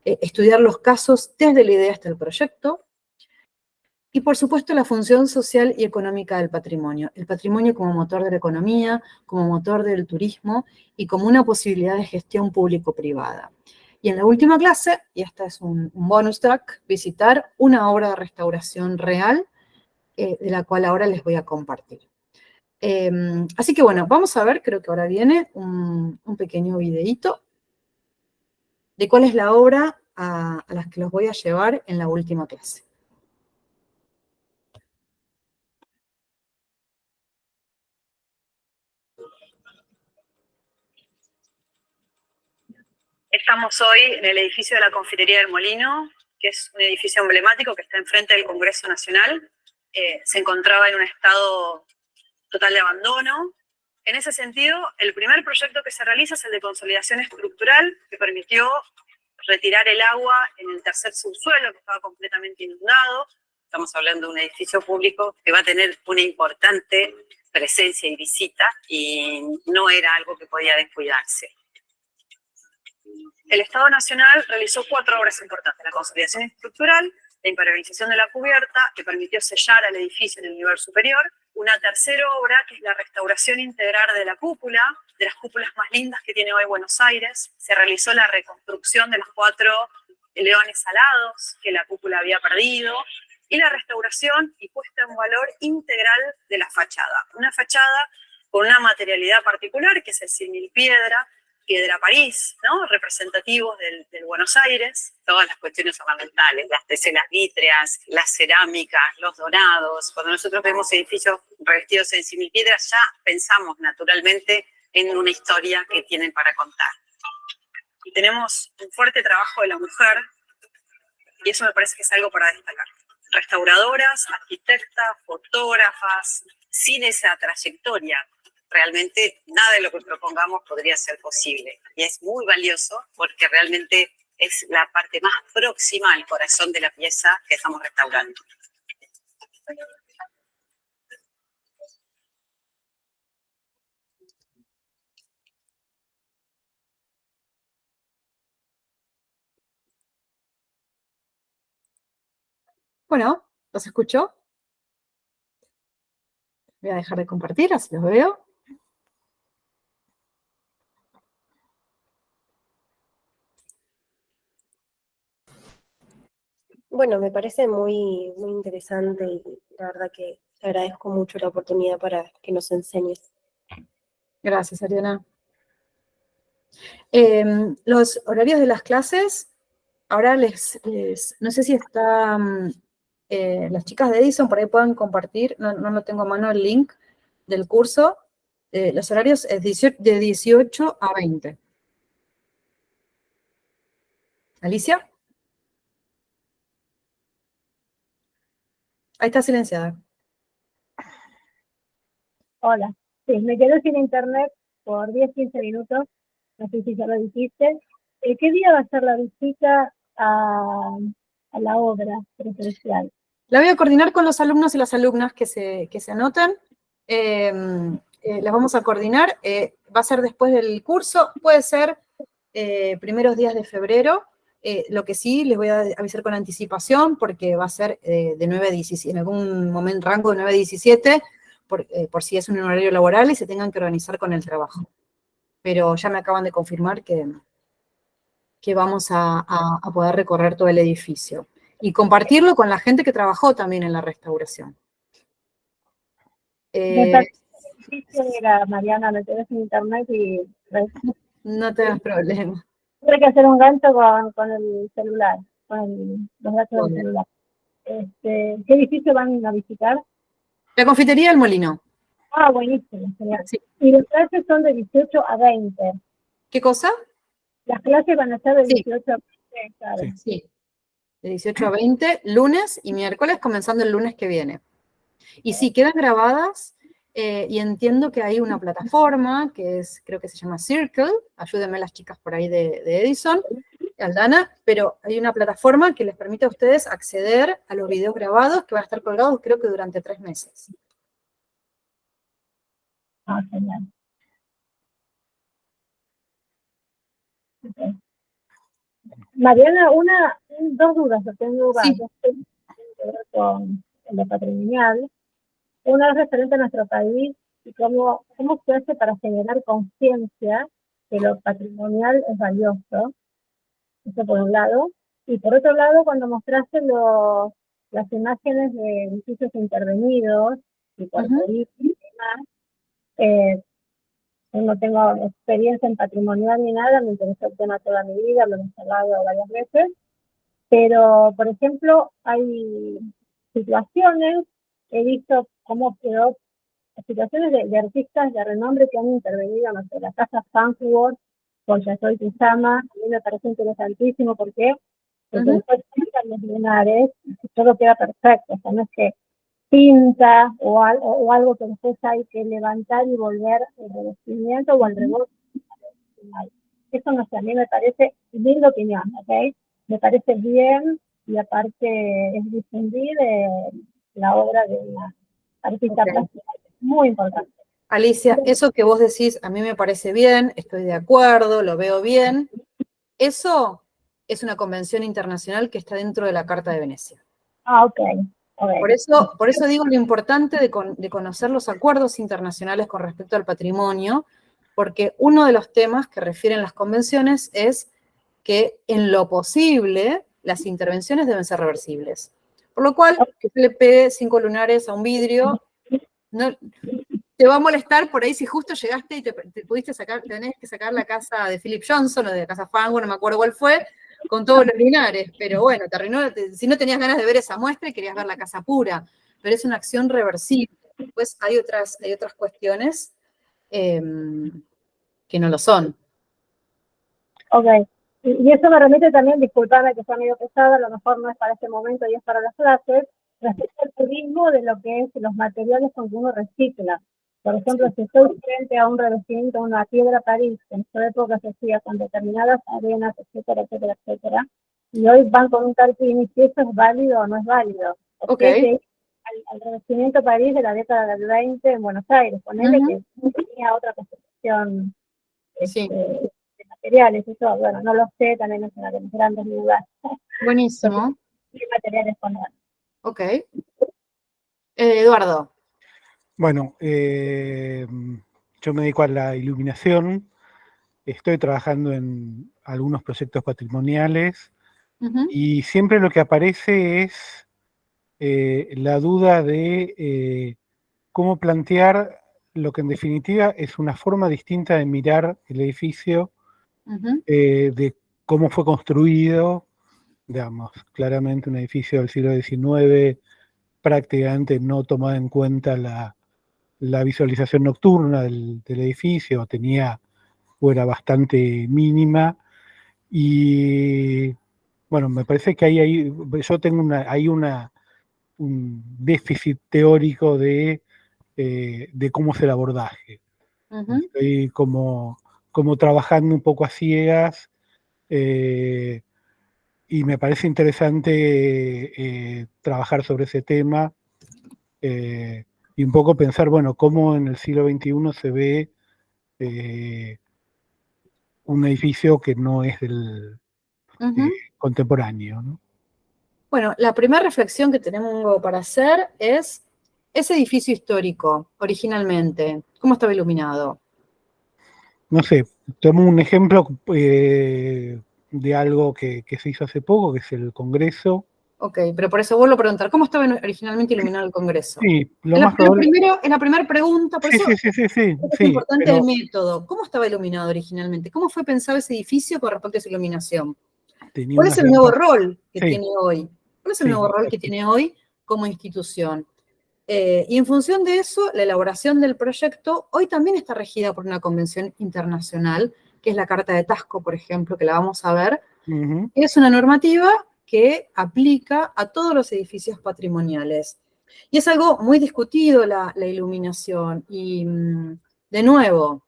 Estudiar los casos desde la idea hasta el proyecto. Y, por supuesto, la función social y económica del patrimonio. El patrimonio como motor de la economía, como motor del turismo y como una posibilidad de gestión público-privada. Y en la última clase, y esta es un bonus track, visitar una obra de restauración real, de la cual ahora les voy a compartir. Así que bueno, vamos a ver, creo que ahora viene un pequeño videíto de cuál es la obra a las que los voy a llevar en la última clase. Estamos hoy en el edificio de la Confitería del Molino, que es un edificio emblemático que está enfrente del Congreso Nacional. Se encontraba en un estado total de abandono. En ese sentido, el primer proyecto que se realiza es el de consolidación estructural, que permitió retirar el agua en el tercer subsuelo, que estaba completamente inundado. Estamos hablando de un edificio público que va a tener una importante presencia y visita, y no era algo que podía descuidarse. El Estado Nacional realizó 4 obras importantes: la consolidación estructural, la impermeabilización de la cubierta, que permitió sellar al edificio en el nivel superior; una tercera obra, que es la restauración integral de la cúpula, de las cúpulas más lindas que tiene hoy Buenos Aires. Se realizó la reconstrucción de los 4 leones alados que la cúpula había perdido, y la restauración y puesta en valor integral de la fachada. Una fachada con una materialidad particular, que es el símil piedra París, ¿no? Representativos del Buenos Aires, todas las cuestiones ornamentales, las teselas vítreas, las cerámicas, los dorados. Cuando nosotros vemos edificios revestidos en similpiedra, ya pensamos naturalmente en una historia que tienen para contar. Y tenemos un fuerte trabajo de la mujer, y eso me parece que es algo para destacar. Restauradoras, arquitectas, fotógrafas, sin esa trayectoria, realmente nada de lo que propongamos podría ser posible. Y es muy valioso porque realmente es la parte más próxima al corazón de la pieza que estamos restaurando. Bueno, ¿los escucho? Voy a dejar de compartir, así los veo. Bueno, me parece muy, muy interesante y la verdad que te agradezco mucho la oportunidad para que nos enseñes. Gracias, Ariana. Los horarios de las clases, ahora no sé si están las chicas de Edison, por ahí pueden compartir, no lo tengo a mano el link del curso. Los horarios es de 18 a 20. ¿Alicia? Ahí está silenciada. Hola. Sí, me quedé sin internet por 10-15 minutos. No sé si ya lo dijiste. ¿Qué día va a ser la visita a la obra presencial? La voy a coordinar con los alumnos y las alumnas que se anoten. Las vamos a coordinar. Va a ser después del curso. Puede ser primeros días de febrero. Lo que sí, les voy a avisar con anticipación porque va a ser de 9 a 17, en algún momento rango de 9 a 17, por si es un horario laboral y se tengan que organizar con el trabajo. Pero ya me acaban de confirmar que vamos a poder recorrer todo el edificio. Y compartirlo con la gente que trabajó también en la restauración. Me parece difícil, mira, Mariana, me quedé sin internet y No tengas problema. tuve que hacer un gancho con el celular, los datos del celular. ¿Qué edificio van a visitar? La confitería del Molino. Ah, buenísimo, genial. Sí. Y las clases son de 18 a 20. ¿Qué cosa? Las clases van a ser de Sí. 18 a 20, claro. Sí. De 18 a 20, lunes y miércoles, comenzando el lunes que viene. Y sí, quedan grabadas, y entiendo que hay una plataforma que creo que se llama Circle, ayúdenme las chicas por ahí de Edison, Aldana, pero hay una plataforma que les permite a ustedes acceder a los videos grabados que van a estar colgados creo que durante 3 meses. Ah, genial. Okay. Mariana, dos dudas que tengo, Sí. dos temas que tienen que ver con lo patrimonial. Una es referente a nuestro país y cómo se hace para generar conciencia que lo patrimonial es valioso. Eso por un lado. Y por otro lado, cuando mostraste las imágenes de edificios intervenidos y por y demás, no tengo experiencia en patrimonial ni nada, me interesó el tema toda mi vida, lo he instalado varias veces, pero, por ejemplo, hay situaciones, he visto cómo quedó, situaciones de artistas de renombre que han intervenido, no sé, la casa Frankfurt, con Yasoi Kusama, a mí me parece interesantísimo, ¿por qué? Porque después pintan los lunares y todo queda perfecto, o sea, no es que pinta o algo que después hay que levantar y volver el revestimiento o al rebote. Eso no sé, a mí me parece, mi opinión, ¿ok? Me parece bien y aparte es difundir la obra de una artista plástica, muy importante. Alicia, eso que vos decís a mí me parece bien, estoy de acuerdo, lo veo bien. Eso es una convención internacional que está dentro de la Carta de Venecia. Ah, ok. Por eso digo lo importante de conocer los acuerdos internacionales con respecto al patrimonio, porque uno de los temas que refieren las convenciones es que en lo posible las intervenciones deben ser reversibles. Por lo cual, que usted le pegue 5 lunares a un vidrio, no, te va a molestar por ahí si justo llegaste y te pudiste tenés que sacar la casa de Philip Johnson o de la casa Fango, no me acuerdo cuál fue, con todos los lunares, pero bueno, si no tenías ganas de ver esa muestra y querías ver la casa pura, pero es una acción reversible. Después hay otras cuestiones que no lo son. Ok. Y eso me remite también, disculpame que sea medio pesada, a lo mejor no es para este momento y es para las clases, respecto al turismo de lo que es los materiales con que uno recicla. Por ejemplo, si estoy frente a un revestimiento, una piedra París, que en su época se hacía con determinadas arenas, etcétera, etcétera, etcétera, y hoy van con un carpín y si eso es válido o no es válido. Okay. Al revestimiento París de la década del 20 en Buenos Aires, ponele que tenía otra construcción de materiales, eso, bueno, no lo sé, también es una de las grandes dudas. Buenísimo. ¿Qué materiales poner? Ok. Eduardo. Bueno, yo me dedico a la iluminación, estoy trabajando en algunos proyectos patrimoniales Ujú, y siempre lo que aparece es la duda de cómo plantear lo que en definitiva es una forma distinta de mirar el edificio, ujú, de cómo fue construido, digamos, claramente un edificio del siglo XIX prácticamente no tomaba en cuenta la visualización nocturna del edificio, tenía o era bastante mínima y bueno, me parece que yo tengo un déficit teórico de cómo es el abordaje. ujú. Estoy como trabajando un poco a ciegas eh, y me parece interesante trabajar sobre ese tema eh, y un poco pensar, bueno, cómo en el siglo XXI se ve eh, un edificio que no es del Ujú. contemporáneo, ¿no? Bueno, la primera reflexión que tenemos para hacer es ese edificio histórico, originalmente, ¿cómo estaba iluminado? No sé, tomo un ejemplo de algo que se hizo hace poco, que es el Congreso. Ok, pero por eso vuelvo a preguntar, ¿cómo estaba originalmente iluminado el Congreso? Sí, lo más probable. Es la primera pregunta, por Sí, eso sí, sí, sí, sí, es sí, importante el pero método. ¿Cómo estaba iluminado originalmente? ¿Cómo fue pensado ese edificio con respecto a su iluminación? tenía ¿Cuál es unas el nuevo ventajas. rol que Sí, tiene hoy? ¿Cuál es el sí, nuevo rol que exacto. tiene hoy como institución? Y en función de eso, la elaboración del proyecto hoy también está regida por una convención internacional, que es la Carta de Tasco, por ejemplo, que la vamos a ver. Ujú, Es una normativa que aplica a todos los edificios patrimoniales. Y es algo muy discutido la iluminación. Y de nuevo,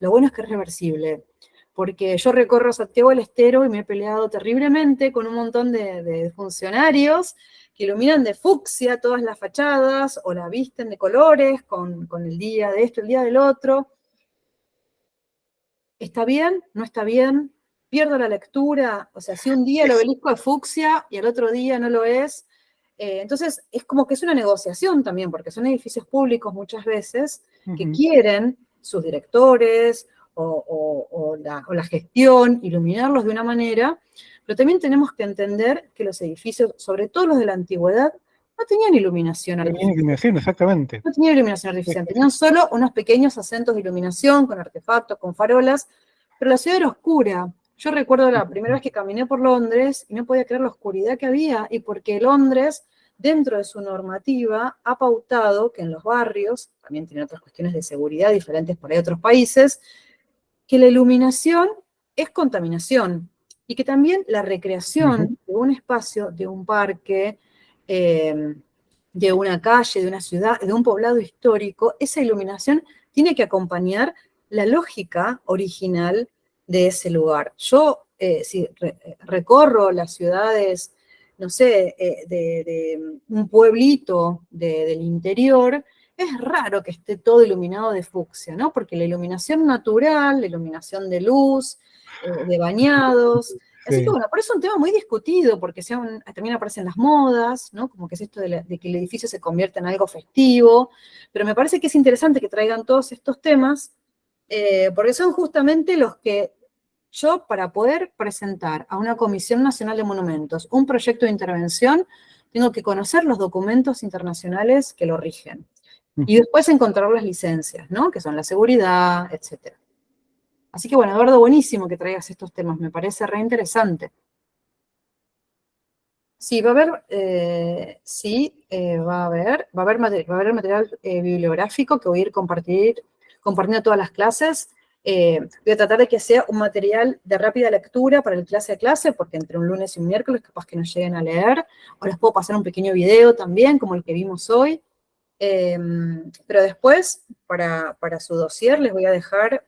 lo bueno es que es reversible, porque yo recorro Santiago del Estero y me he peleado terriblemente con un montón de funcionarios que iluminan de fucsia todas las fachadas o la visten de colores con el día de esto, el día del otro. ¿Está bien? ¿No está bien? ¿Pierdo la lectura? O sea, si un día el es- obelisco es fucsia y el otro día no lo es. Entonces, es como que es una negociación también, porque son edificios públicos muchas veces que ujú. quieren sus directores o la gestión iluminarlos de una manera, pero también tenemos que entender que los edificios, sobre todo los de la antigüedad, no tenían iluminación Tenía artificial. iluminación, exactamente. No tenía iluminación Sí, artificial, sí, sí. tenían solo unos pequeños acentos de iluminación con artefactos, con farolas, pero la ciudad era oscura. Yo recuerdo la primera vez que caminé por Londres y no podía creer la oscuridad que había, y porque Londres, dentro de su normativa, ha pautado que en los barrios, también tiene otras cuestiones de seguridad diferentes por ahí otros países, que la iluminación es contaminación y que también la Ujú. recreación de un espacio, de un parque, eh, de una calle, de una ciudad, de un poblado histórico, esa iluminación tiene que acompañar la lógica original de ese lugar. Yo, si recorro las ciudades, no sé, de un pueblito del interior, es raro que esté todo iluminado de fucsia, ¿no? Porque la iluminación natural, la iluminación de luz, de bañados. Así que Sí. bueno, por eso es un tema muy discutido, porque también aparecen las modas, ¿no? Como que es esto de que el edificio se convierta en algo festivo. Pero me parece que es interesante que traigan todos estos temas, porque son justamente los que yo, para poder presentar a una Comisión Nacional de Monumentos un proyecto de intervención, tengo que conocer los documentos internacionales que lo rigen. Y Ujú. después encontrar las licencias, ¿no? Que son la seguridad, etc. Así que bueno, Eduardo, buenísimo que traigas estos temas, me parece re interesante. Sí, va a haber, va a haber material bibliográfico que voy a ir compartiendo todas las clases. Voy a tratar de que sea un material de rápida lectura para el clase a clase, porque entre un lunes y un miércoles capaz que no lleguen a leer, o les puedo pasar un pequeño video también, como el que vimos hoy. Pero después, para su dossier, les voy a dejar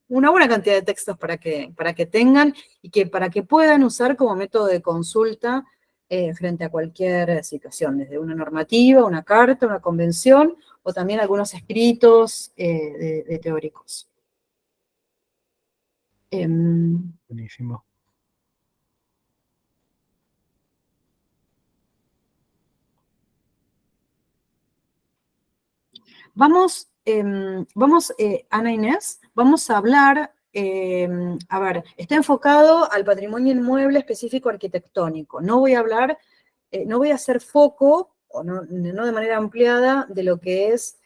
una buena cantidad de textos para que tengan y para que puedan usar como método de consulta frente a cualquier situación, desde una normativa, una carta, una convención, o también algunos escritos de teóricos. Em, Buenísimo. Vamos, Ana Inés, vamos a hablar, a ver, está enfocado al patrimonio inmueble específico arquitectónico. No voy a hablar, no voy a hacer foco, o no de manera ampliada, de lo que es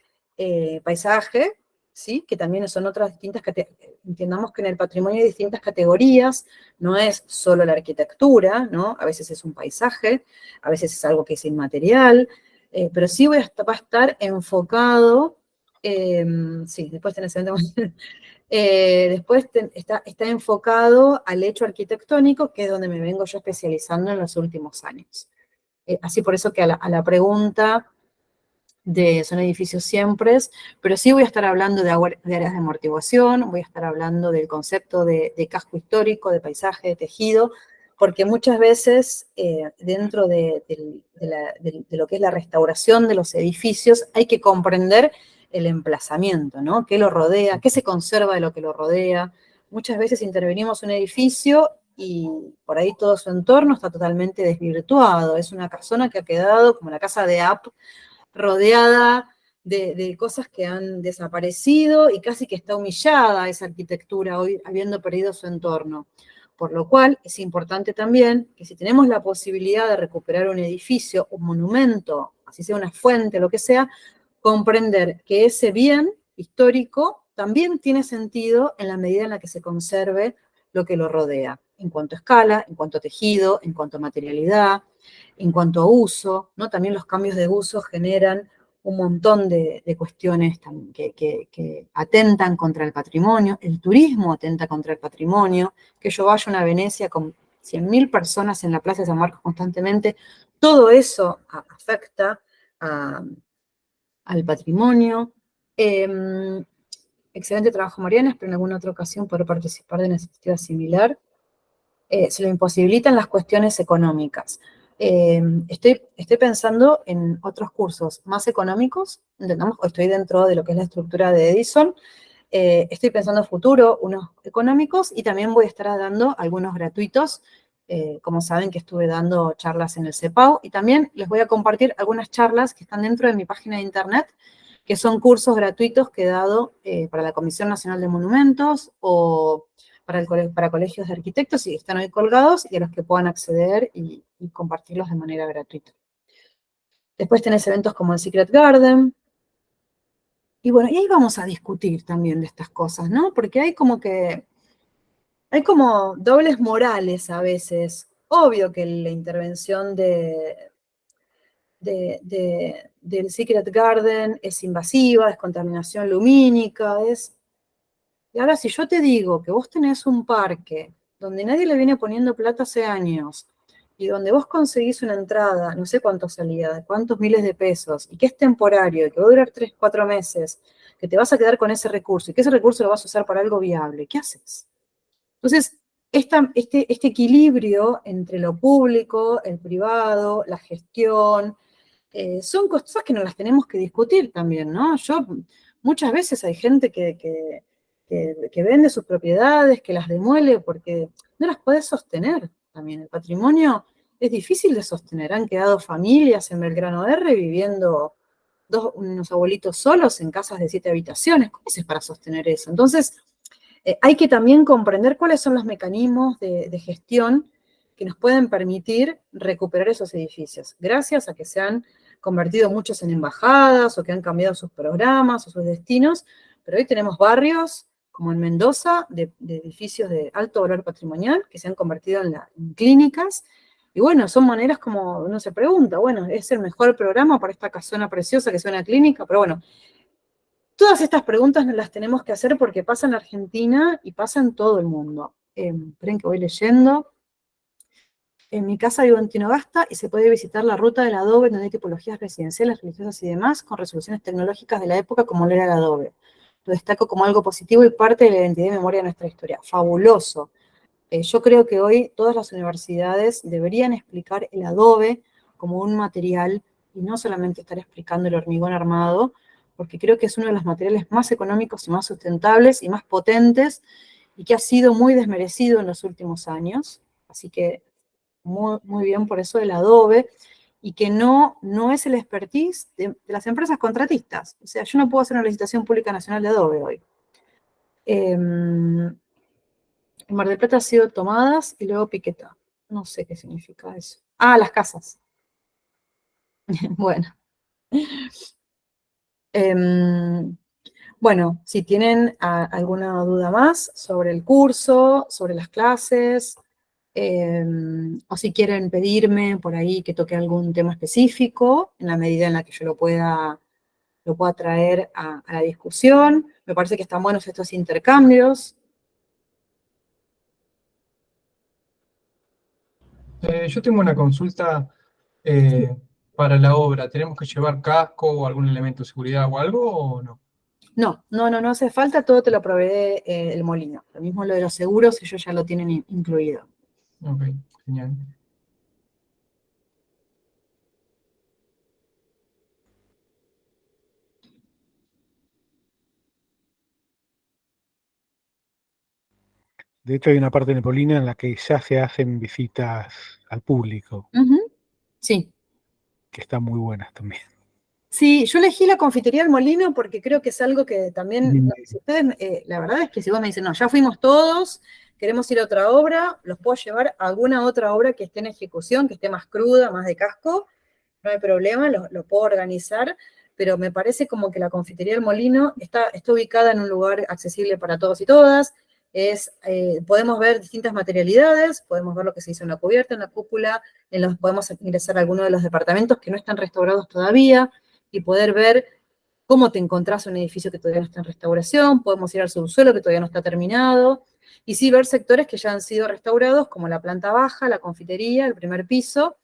paisaje, ¿sí? Que también son otras distintas categorías. Entendamos que en el patrimonio hay distintas categorías, no es solo la arquitectura, ¿no? A veces es un paisaje, a veces es algo que es inmaterial, pero sí va a estar enfocado, sí, después tenés después está enfocado al hecho arquitectónico, que es donde me vengo yo especializando en los últimos años. Así por eso que a la pregunta de son edificios siempre, pero sí voy a estar hablando de áreas de amortiguación, voy a estar hablando del concepto de casco histórico, de paisaje, de tejido, porque muchas veces dentro de lo que es la restauración de los edificios hay que comprender el emplazamiento, ¿no? ¿Qué lo rodea? ¿Qué se conserva de lo que lo rodea? Muchas veces intervenimos un edificio y por ahí todo su entorno está totalmente desvirtuado. Es una casona que ha quedado como la casa de App, rodeada de cosas que han desaparecido y casi que está humillada esa arquitectura hoy, habiendo perdido su entorno. Por lo cual es importante también que si tenemos la posibilidad de recuperar un edificio, un monumento, así sea una fuente, lo que sea, comprender que ese bien histórico también tiene sentido en la medida en la que se conserve lo que lo rodea, en cuanto a escala, en cuanto a tejido, en cuanto a materialidad, en cuanto a uso, ¿no? También los cambios de uso generan un montón de cuestiones que atentan contra el patrimonio, el turismo atenta contra el patrimonio, que yo vaya a una Venecia con 100.000 personas en la Plaza de San Marcos constantemente, todo eso afecta al patrimonio. Excelente trabajo, Mariana, espero en alguna otra ocasión poder participar de una iniciativa similar. Se lo imposibilitan las cuestiones económicas. Estoy pensando en otros cursos más económicos, entendamos, estoy dentro de lo que es la estructura de Edison, estoy pensando en futuro, unos económicos, y también voy a estar dando algunos gratuitos, como saben que estuve dando charlas en el CEPAU, y también les voy a compartir algunas charlas que están dentro de mi página de internet, que son cursos gratuitos que he dado para la Comisión Nacional de Monumentos, o para colegios de arquitectos, y están hoy colgados, y a los que puedan acceder y compartirlos de manera gratuita. Después tenés eventos como el Secret Garden, y bueno, y ahí vamos a discutir también de estas cosas, ¿no? Porque hay como dobles morales a veces. Obvio que la intervención del Secret Garden es invasiva, es contaminación lumínica, Y ahora si yo te digo que vos tenés un parque donde nadie le viene poniendo plata hace años, y donde vos conseguís una entrada, no sé cuánto salía, de cuántos miles de pesos, y que es temporario, y que va a durar 3, 4 meses, que te vas a quedar con ese recurso, y que ese recurso lo vas a usar para algo viable, ¿qué haces? Entonces, este equilibrio entre lo público, el privado, la gestión, son cosas que nos las tenemos que discutir también, ¿no? Muchas veces hay gente que vende sus propiedades, que las demuele porque no las puede sostener también. El patrimonio es difícil de sostener. Han quedado familias en Belgrano R viviendo unos abuelitos solos en casas de 7 habitaciones. ¿Cómo haces para sostener eso? Entonces, hay que también comprender cuáles son los mecanismos de gestión que nos pueden permitir recuperar esos edificios, gracias a que se han convertido muchos en embajadas o que han cambiado sus programas o sus destinos, pero hoy tenemos barrios, como en Mendoza, de edificios de alto valor patrimonial que se han convertido en clínicas, y bueno, son maneras como uno se pregunta, bueno, ¿es el mejor programa para esta casona preciosa que sea una clínica? Pero bueno, todas estas preguntas nos las tenemos que hacer porque pasa en Argentina y pasa en todo el mundo. Esperen que voy leyendo. En mi casa vivo en Tinogasta y se puede visitar la ruta del adobe, donde hay tipologías residenciales, religiosas y demás, con resoluciones tecnológicas de la época como lo era el adobe. Lo destaco como algo positivo y parte de la identidad y memoria de nuestra historia. Fabuloso. Yo creo que hoy todas las universidades deberían explicar el adobe como un material y no solamente estar explicando el hormigón armado, porque creo que es uno de los materiales más económicos y más sustentables y más potentes y que ha sido muy desmerecido en los últimos años. Así que muy, muy bien por eso el adobe. y que no es el expertise de las empresas contratistas. O sea, yo no puedo hacer una licitación pública nacional de Adobe hoy. En Mar del Plata ha sido tomadas y luego Piquetá. No sé qué significa eso. Ah, las casas. Bueno. Bueno, si tienen alguna duda más sobre el curso, sobre las clases, o si quieren pedirme por ahí que toque algún tema específico, en la medida en la que yo lo pueda traer a la discusión. Me parece que están buenos estos intercambios. Yo tengo una consulta para la obra. ¿Tenemos que llevar casco o algún elemento de seguridad o algo o no? No hace falta, todo te lo provee el molino. Lo mismo lo de los seguros, ellos ya lo tienen incluido. Ok, genial. De hecho, hay una parte de Nepolina en la que ya se hacen visitas al público, Sí. que están muy buenas también. Sí, yo elegí la confitería del Molino porque creo que es algo que también, si ustedes, la verdad es que si vos me dicen, no, ya fuimos todos, queremos ir a otra obra, los puedo llevar a alguna otra obra que esté en ejecución, que esté más cruda, más de casco, no hay problema, lo puedo organizar, pero me parece como que la confitería del Molino está ubicada en un lugar accesible para todos y todas, podemos ver distintas materialidades, podemos ver lo que se hizo en la cubierta, en la cúpula, podemos ingresar a alguno de los departamentos que no están restaurados todavía, y poder ver cómo te encontrás en un edificio que todavía no está en restauración, podemos ir al subsuelo que todavía no está terminado, y sí ver sectores que ya han sido restaurados, como la planta baja, la confitería, el primer piso.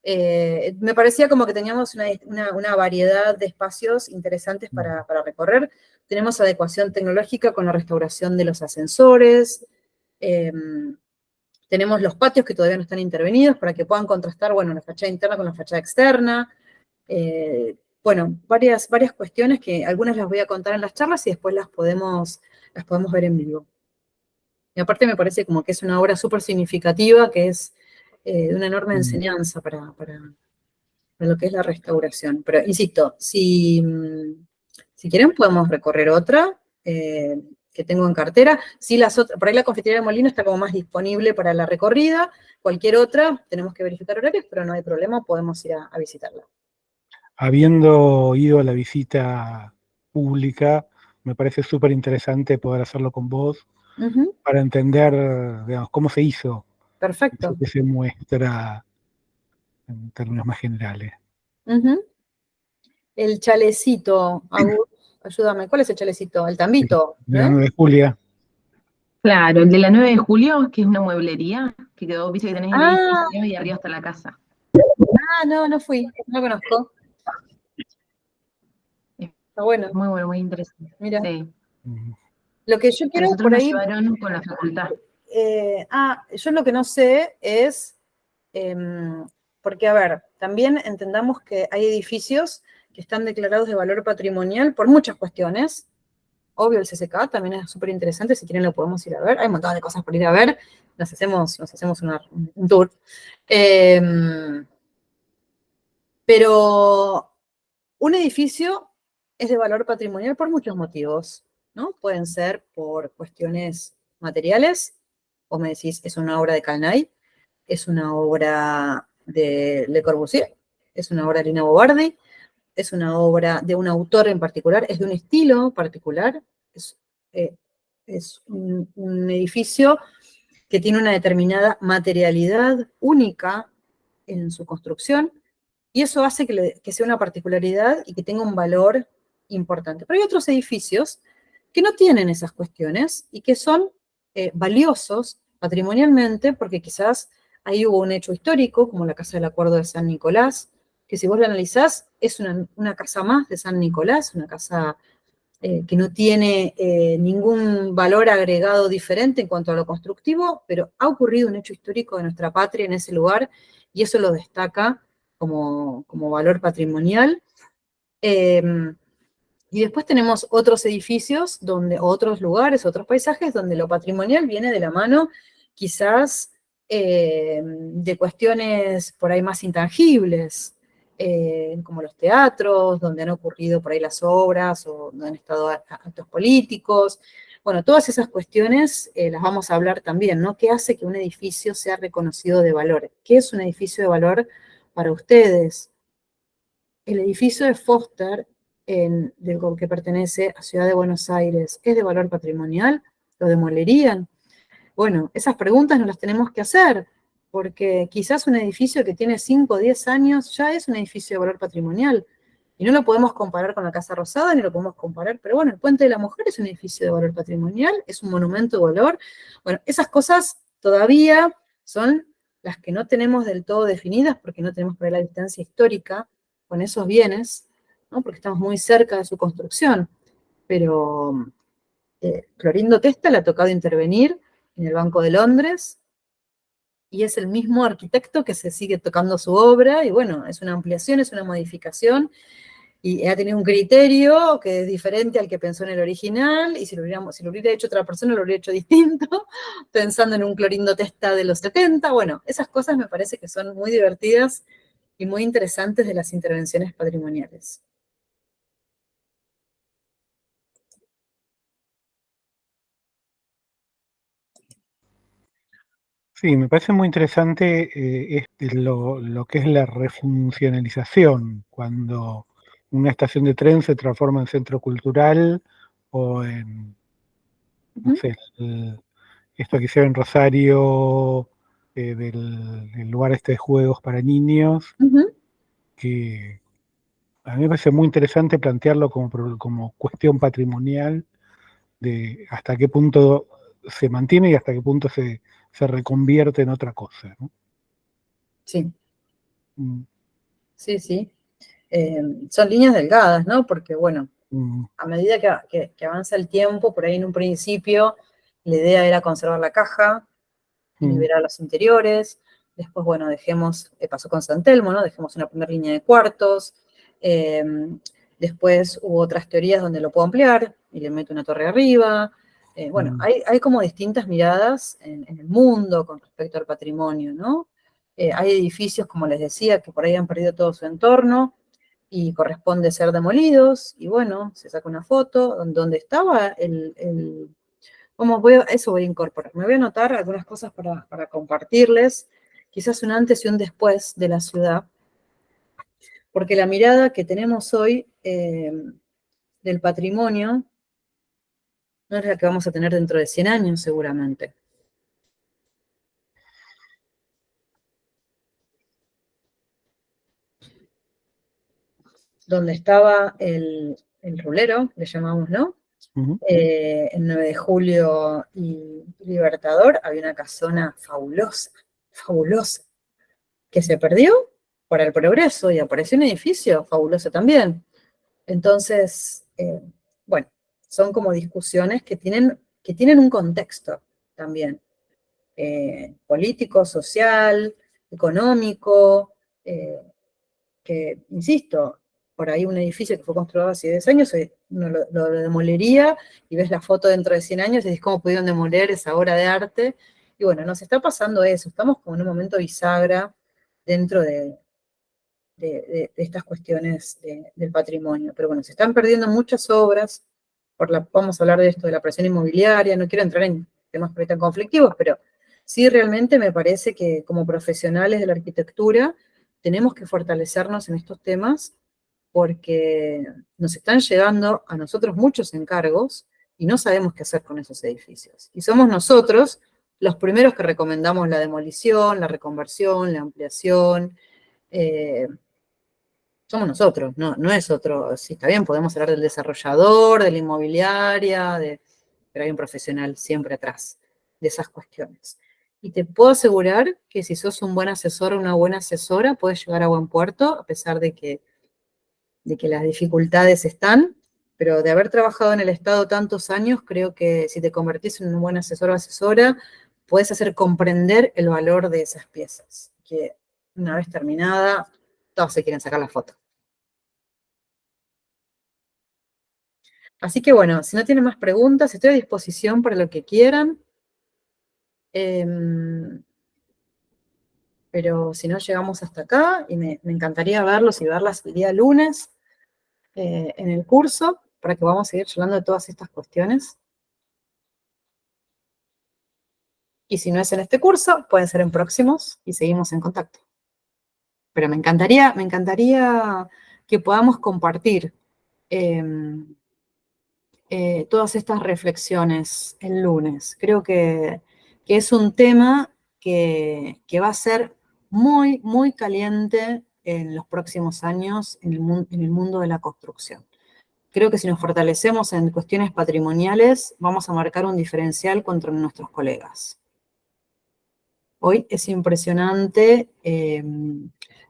Me parecía como que teníamos una variedad de espacios interesantes para recorrer. Tenemos adecuación tecnológica con la restauración de los ascensores, tenemos los patios que todavía no están intervenidos para que puedan contrastar, bueno, la fachada interna con la fachada externa. Bueno, varias cuestiones que algunas las voy a contar en las charlas y después las podemos ver en vivo. Y aparte me parece como que es una obra súper significativa, que es de una enorme enseñanza para lo que es la restauración. Pero insisto, si quieren podemos recorrer otra que tengo en cartera. Si por ahí la confitería de Molino está como más disponible para la recorrida. Cualquier otra, tenemos que verificar horarios, pero no hay problema, podemos ir a visitarla. Habiendo ido a la visita pública, me parece súper interesante poder hacerlo con vos para entender, digamos, cómo se hizo. Perfecto. Eso que se muestra en términos más generales. El chalecito, Agus, ayúdame, ¿cuál es el chalecito? El tambito. De la 9 de Julia. Claro, el de la 9 de julio, que es una mueblería, que quedó, viste que tenés el edificio y arriba está la casa. No fui, no lo conozco. Está bueno. Muy bueno, muy interesante. Mira. Sí. Lo que yo quiero Nosotros por ahí. nos llevaron con la facultad. Yo lo que no sé es. Porque, a ver, también entendamos que hay edificios que están declarados de valor patrimonial por muchas cuestiones. Obvio, el CCK también es súper interesante, si quieren lo podemos ir a ver. Hay un montón de cosas por ir a ver. Nos hacemos un tour. Pero un edificio es de valor patrimonial por muchos motivos, ¿no? Pueden ser por cuestiones materiales, o me decís, es una obra de Calnay, es una obra de Le Corbusier, es una obra de Lina Bobardi, es una obra de un autor en particular, es de un estilo particular, es un edificio que tiene una determinada materialidad única en su construcción, y eso hace que sea una particularidad y que tenga un valor importante. Pero hay otros edificios que no tienen esas cuestiones y que son valiosos patrimonialmente porque quizás ahí hubo un hecho histórico, como la Casa del Acuerdo de San Nicolás, que si vos la analizás es una casa más de San Nicolás, una casa que no tiene ningún valor agregado diferente en cuanto a lo constructivo, pero ha ocurrido un hecho histórico de nuestra patria en ese lugar y eso lo destaca como valor patrimonial. Y después tenemos otros edificios, otros lugares, otros paisajes, donde lo patrimonial viene de la mano, quizás de cuestiones por ahí más intangibles, como los teatros, donde han ocurrido por ahí las obras, o donde han estado actos políticos. Bueno, todas esas cuestiones las vamos a hablar también, ¿no? ¿Qué hace que un edificio sea reconocido de valor? ¿Qué es un edificio de valor para ustedes? El edificio de Foster, que pertenece a Ciudad de Buenos Aires, ¿es de valor patrimonial? ¿Lo demolerían? Bueno, esas preguntas nos las tenemos que hacer, porque quizás un edificio que tiene 5 o 10 años ya es un edificio de valor patrimonial, y no lo podemos comparar con la Casa Rosada, ni lo podemos comparar, pero bueno, el Puente de la Mujer es un edificio de valor patrimonial, es un monumento de valor. Bueno, esas cosas todavía son las que no tenemos del todo definidas, porque no tenemos por ahí la distancia histórica con esos bienes, ¿no? Porque estamos muy cerca de su construcción, pero Clorindo Testa le ha tocado intervenir en el Banco de Londres, y es el mismo arquitecto que se sigue tocando su obra, y bueno, es una ampliación, es una modificación, y ha tenido un criterio que es diferente al que pensó en el original, y si lo hubiera hecho otra persona, lo hubiera hecho distinto, pensando en un Clorindo Testa de los 70. Bueno, esas cosas me parece que son muy divertidas y muy interesantes de las intervenciones patrimoniales. Sí, me parece muy interesante lo que es la refuncionalización, cuando una estación de tren se transforma en centro cultural o en, no sé, esto que hicieron en Rosario, del lugar este de juegos para niños, que a mí me parece muy interesante plantearlo como cuestión patrimonial, de hasta qué punto se mantiene y hasta qué punto se reconvierte en otra cosa, ¿no? Sí, Mm, sí. Son líneas delgadas, ¿no? Porque, bueno, mm, a medida que avanza el tiempo, por ahí en un principio la idea era conservar la caja y mm, liberar los interiores. Después, bueno, pasó con San Telmo, ¿no? Dejemos una primera línea de cuartos. Eh, Después hubo otras teorías donde lo puedo ampliar y le meto una torre arriba. Bueno, hay como distintas miradas en el mundo con respecto al patrimonio, ¿no? Hay edificios, como les decía, que por ahí han perdido todo su entorno y corresponde ser demolidos, y bueno, se saca una foto donde estaba eso voy a incorporar. Me voy a anotar algunas cosas para compartirles, quizás un antes y un después de la ciudad, porque la mirada que tenemos hoy del patrimonio no es la que vamos a tener dentro de 100 años seguramente. Donde estaba el rulero, le llamamos, ¿no? ujú, El 9 de julio y Libertador, había una casona fabulosa, que se perdió para el progreso y apareció un edificio fabuloso también. Entonces, bueno, son como discusiones que tienen un contexto también, político, social, económico, que, insisto, por ahí un edificio que fue construido hace 10 años, uno lo demolería, y ves la foto dentro de 100 años y dices cómo pudieron demoler esa obra de arte. Y bueno, nos está pasando eso, estamos como en un momento bisagra dentro de estas cuestiones del patrimonio. Pero bueno, se están perdiendo muchas obras, vamos a hablar de esto, de la presión inmobiliaria, no quiero entrar en temas por ahí tan conflictivos, pero sí realmente me parece que como profesionales de la arquitectura tenemos que fortalecernos en estos temas, porque nos están llegando a nosotros muchos encargos y no sabemos qué hacer con esos edificios. Y somos nosotros los primeros que recomendamos la demolición, la reconversión, la ampliación. Somos nosotros, no es otro. Sí, está bien, podemos hablar del desarrollador, de la inmobiliaria, pero hay un profesional siempre atrás de esas cuestiones. Y te puedo asegurar que si sos un buen asesor o una buena asesora, puedes llegar a buen puerto, a pesar de que las dificultades están, pero de haber trabajado en el Estado tantos años, creo que si te convertís en un buen asesor o asesora, puedes hacer comprender el valor de esas piezas, que una vez terminada, todos se quieren sacar la foto. Así que bueno, si no tienen más preguntas, estoy a disposición para lo que quieran. pero si no llegamos hasta acá, y me encantaría verlos y verlas el día lunes en el curso, para que podamos seguir hablando de todas estas cuestiones. Y si no es en este curso, pueden ser en próximos y seguimos en contacto. Pero me encantaría que podamos compartir todas estas reflexiones el lunes. Creo que es un tema que va a ser muy, muy caliente en los próximos años en el mundo de la construcción. Creo que si nos fortalecemos en cuestiones patrimoniales, vamos a marcar un diferencial contra nuestros colegas. Hoy es impresionante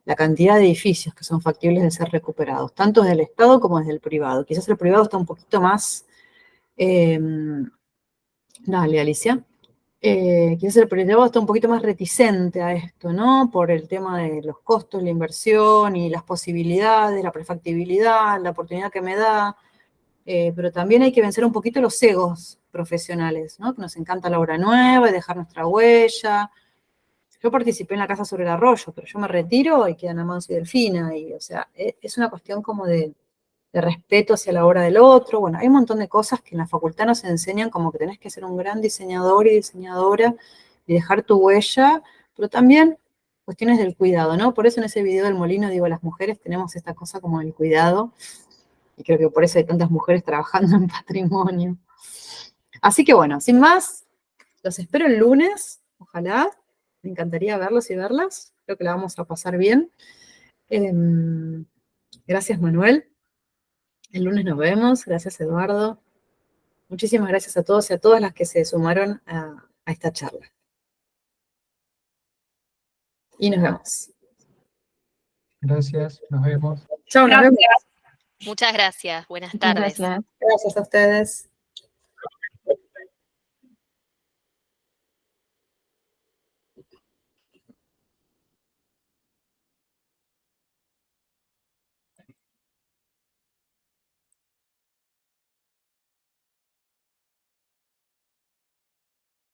la cantidad de edificios que son factibles de ser recuperados, tanto desde el Estado como desde el privado. Quizás el privado está un poquito más... dale, Alicia. Quizás el privado está un poquito más reticente a esto, ¿no? Por el tema de los costos, la inversión y las posibilidades, la prefactibilidad, la oportunidad que me da. Pero también hay que vencer un poquito los egos profesionales, ¿no? Que nos encanta la obra nueva y dejar nuestra huella. Yo participé en la Casa sobre el Arroyo, pero yo me retiro y quedan Amancio y Delfina, y, o sea, es una cuestión como de respeto hacia la obra del otro. Bueno, hay un montón de cosas que en la facultad nos enseñan, como que tenés que ser un gran diseñador y diseñadora y dejar tu huella, pero también cuestiones del cuidado, ¿no? Por eso en ese video del molino digo, las mujeres tenemos esta cosa como del cuidado, y creo que por eso hay tantas mujeres trabajando en patrimonio. Así que bueno, sin más, los espero el lunes, ojalá. Me encantaría verlos y verlas. Creo que la vamos a pasar bien. Gracias, Manuel. El lunes nos vemos. Gracias, Eduardo. Muchísimas gracias a todos y a todas las que se sumaron a esta charla. Y nos vemos. Gracias, nos vemos. Chao, nos vemos. Muchas gracias. Buenas Muchas tardes. gracias. Gracias a ustedes.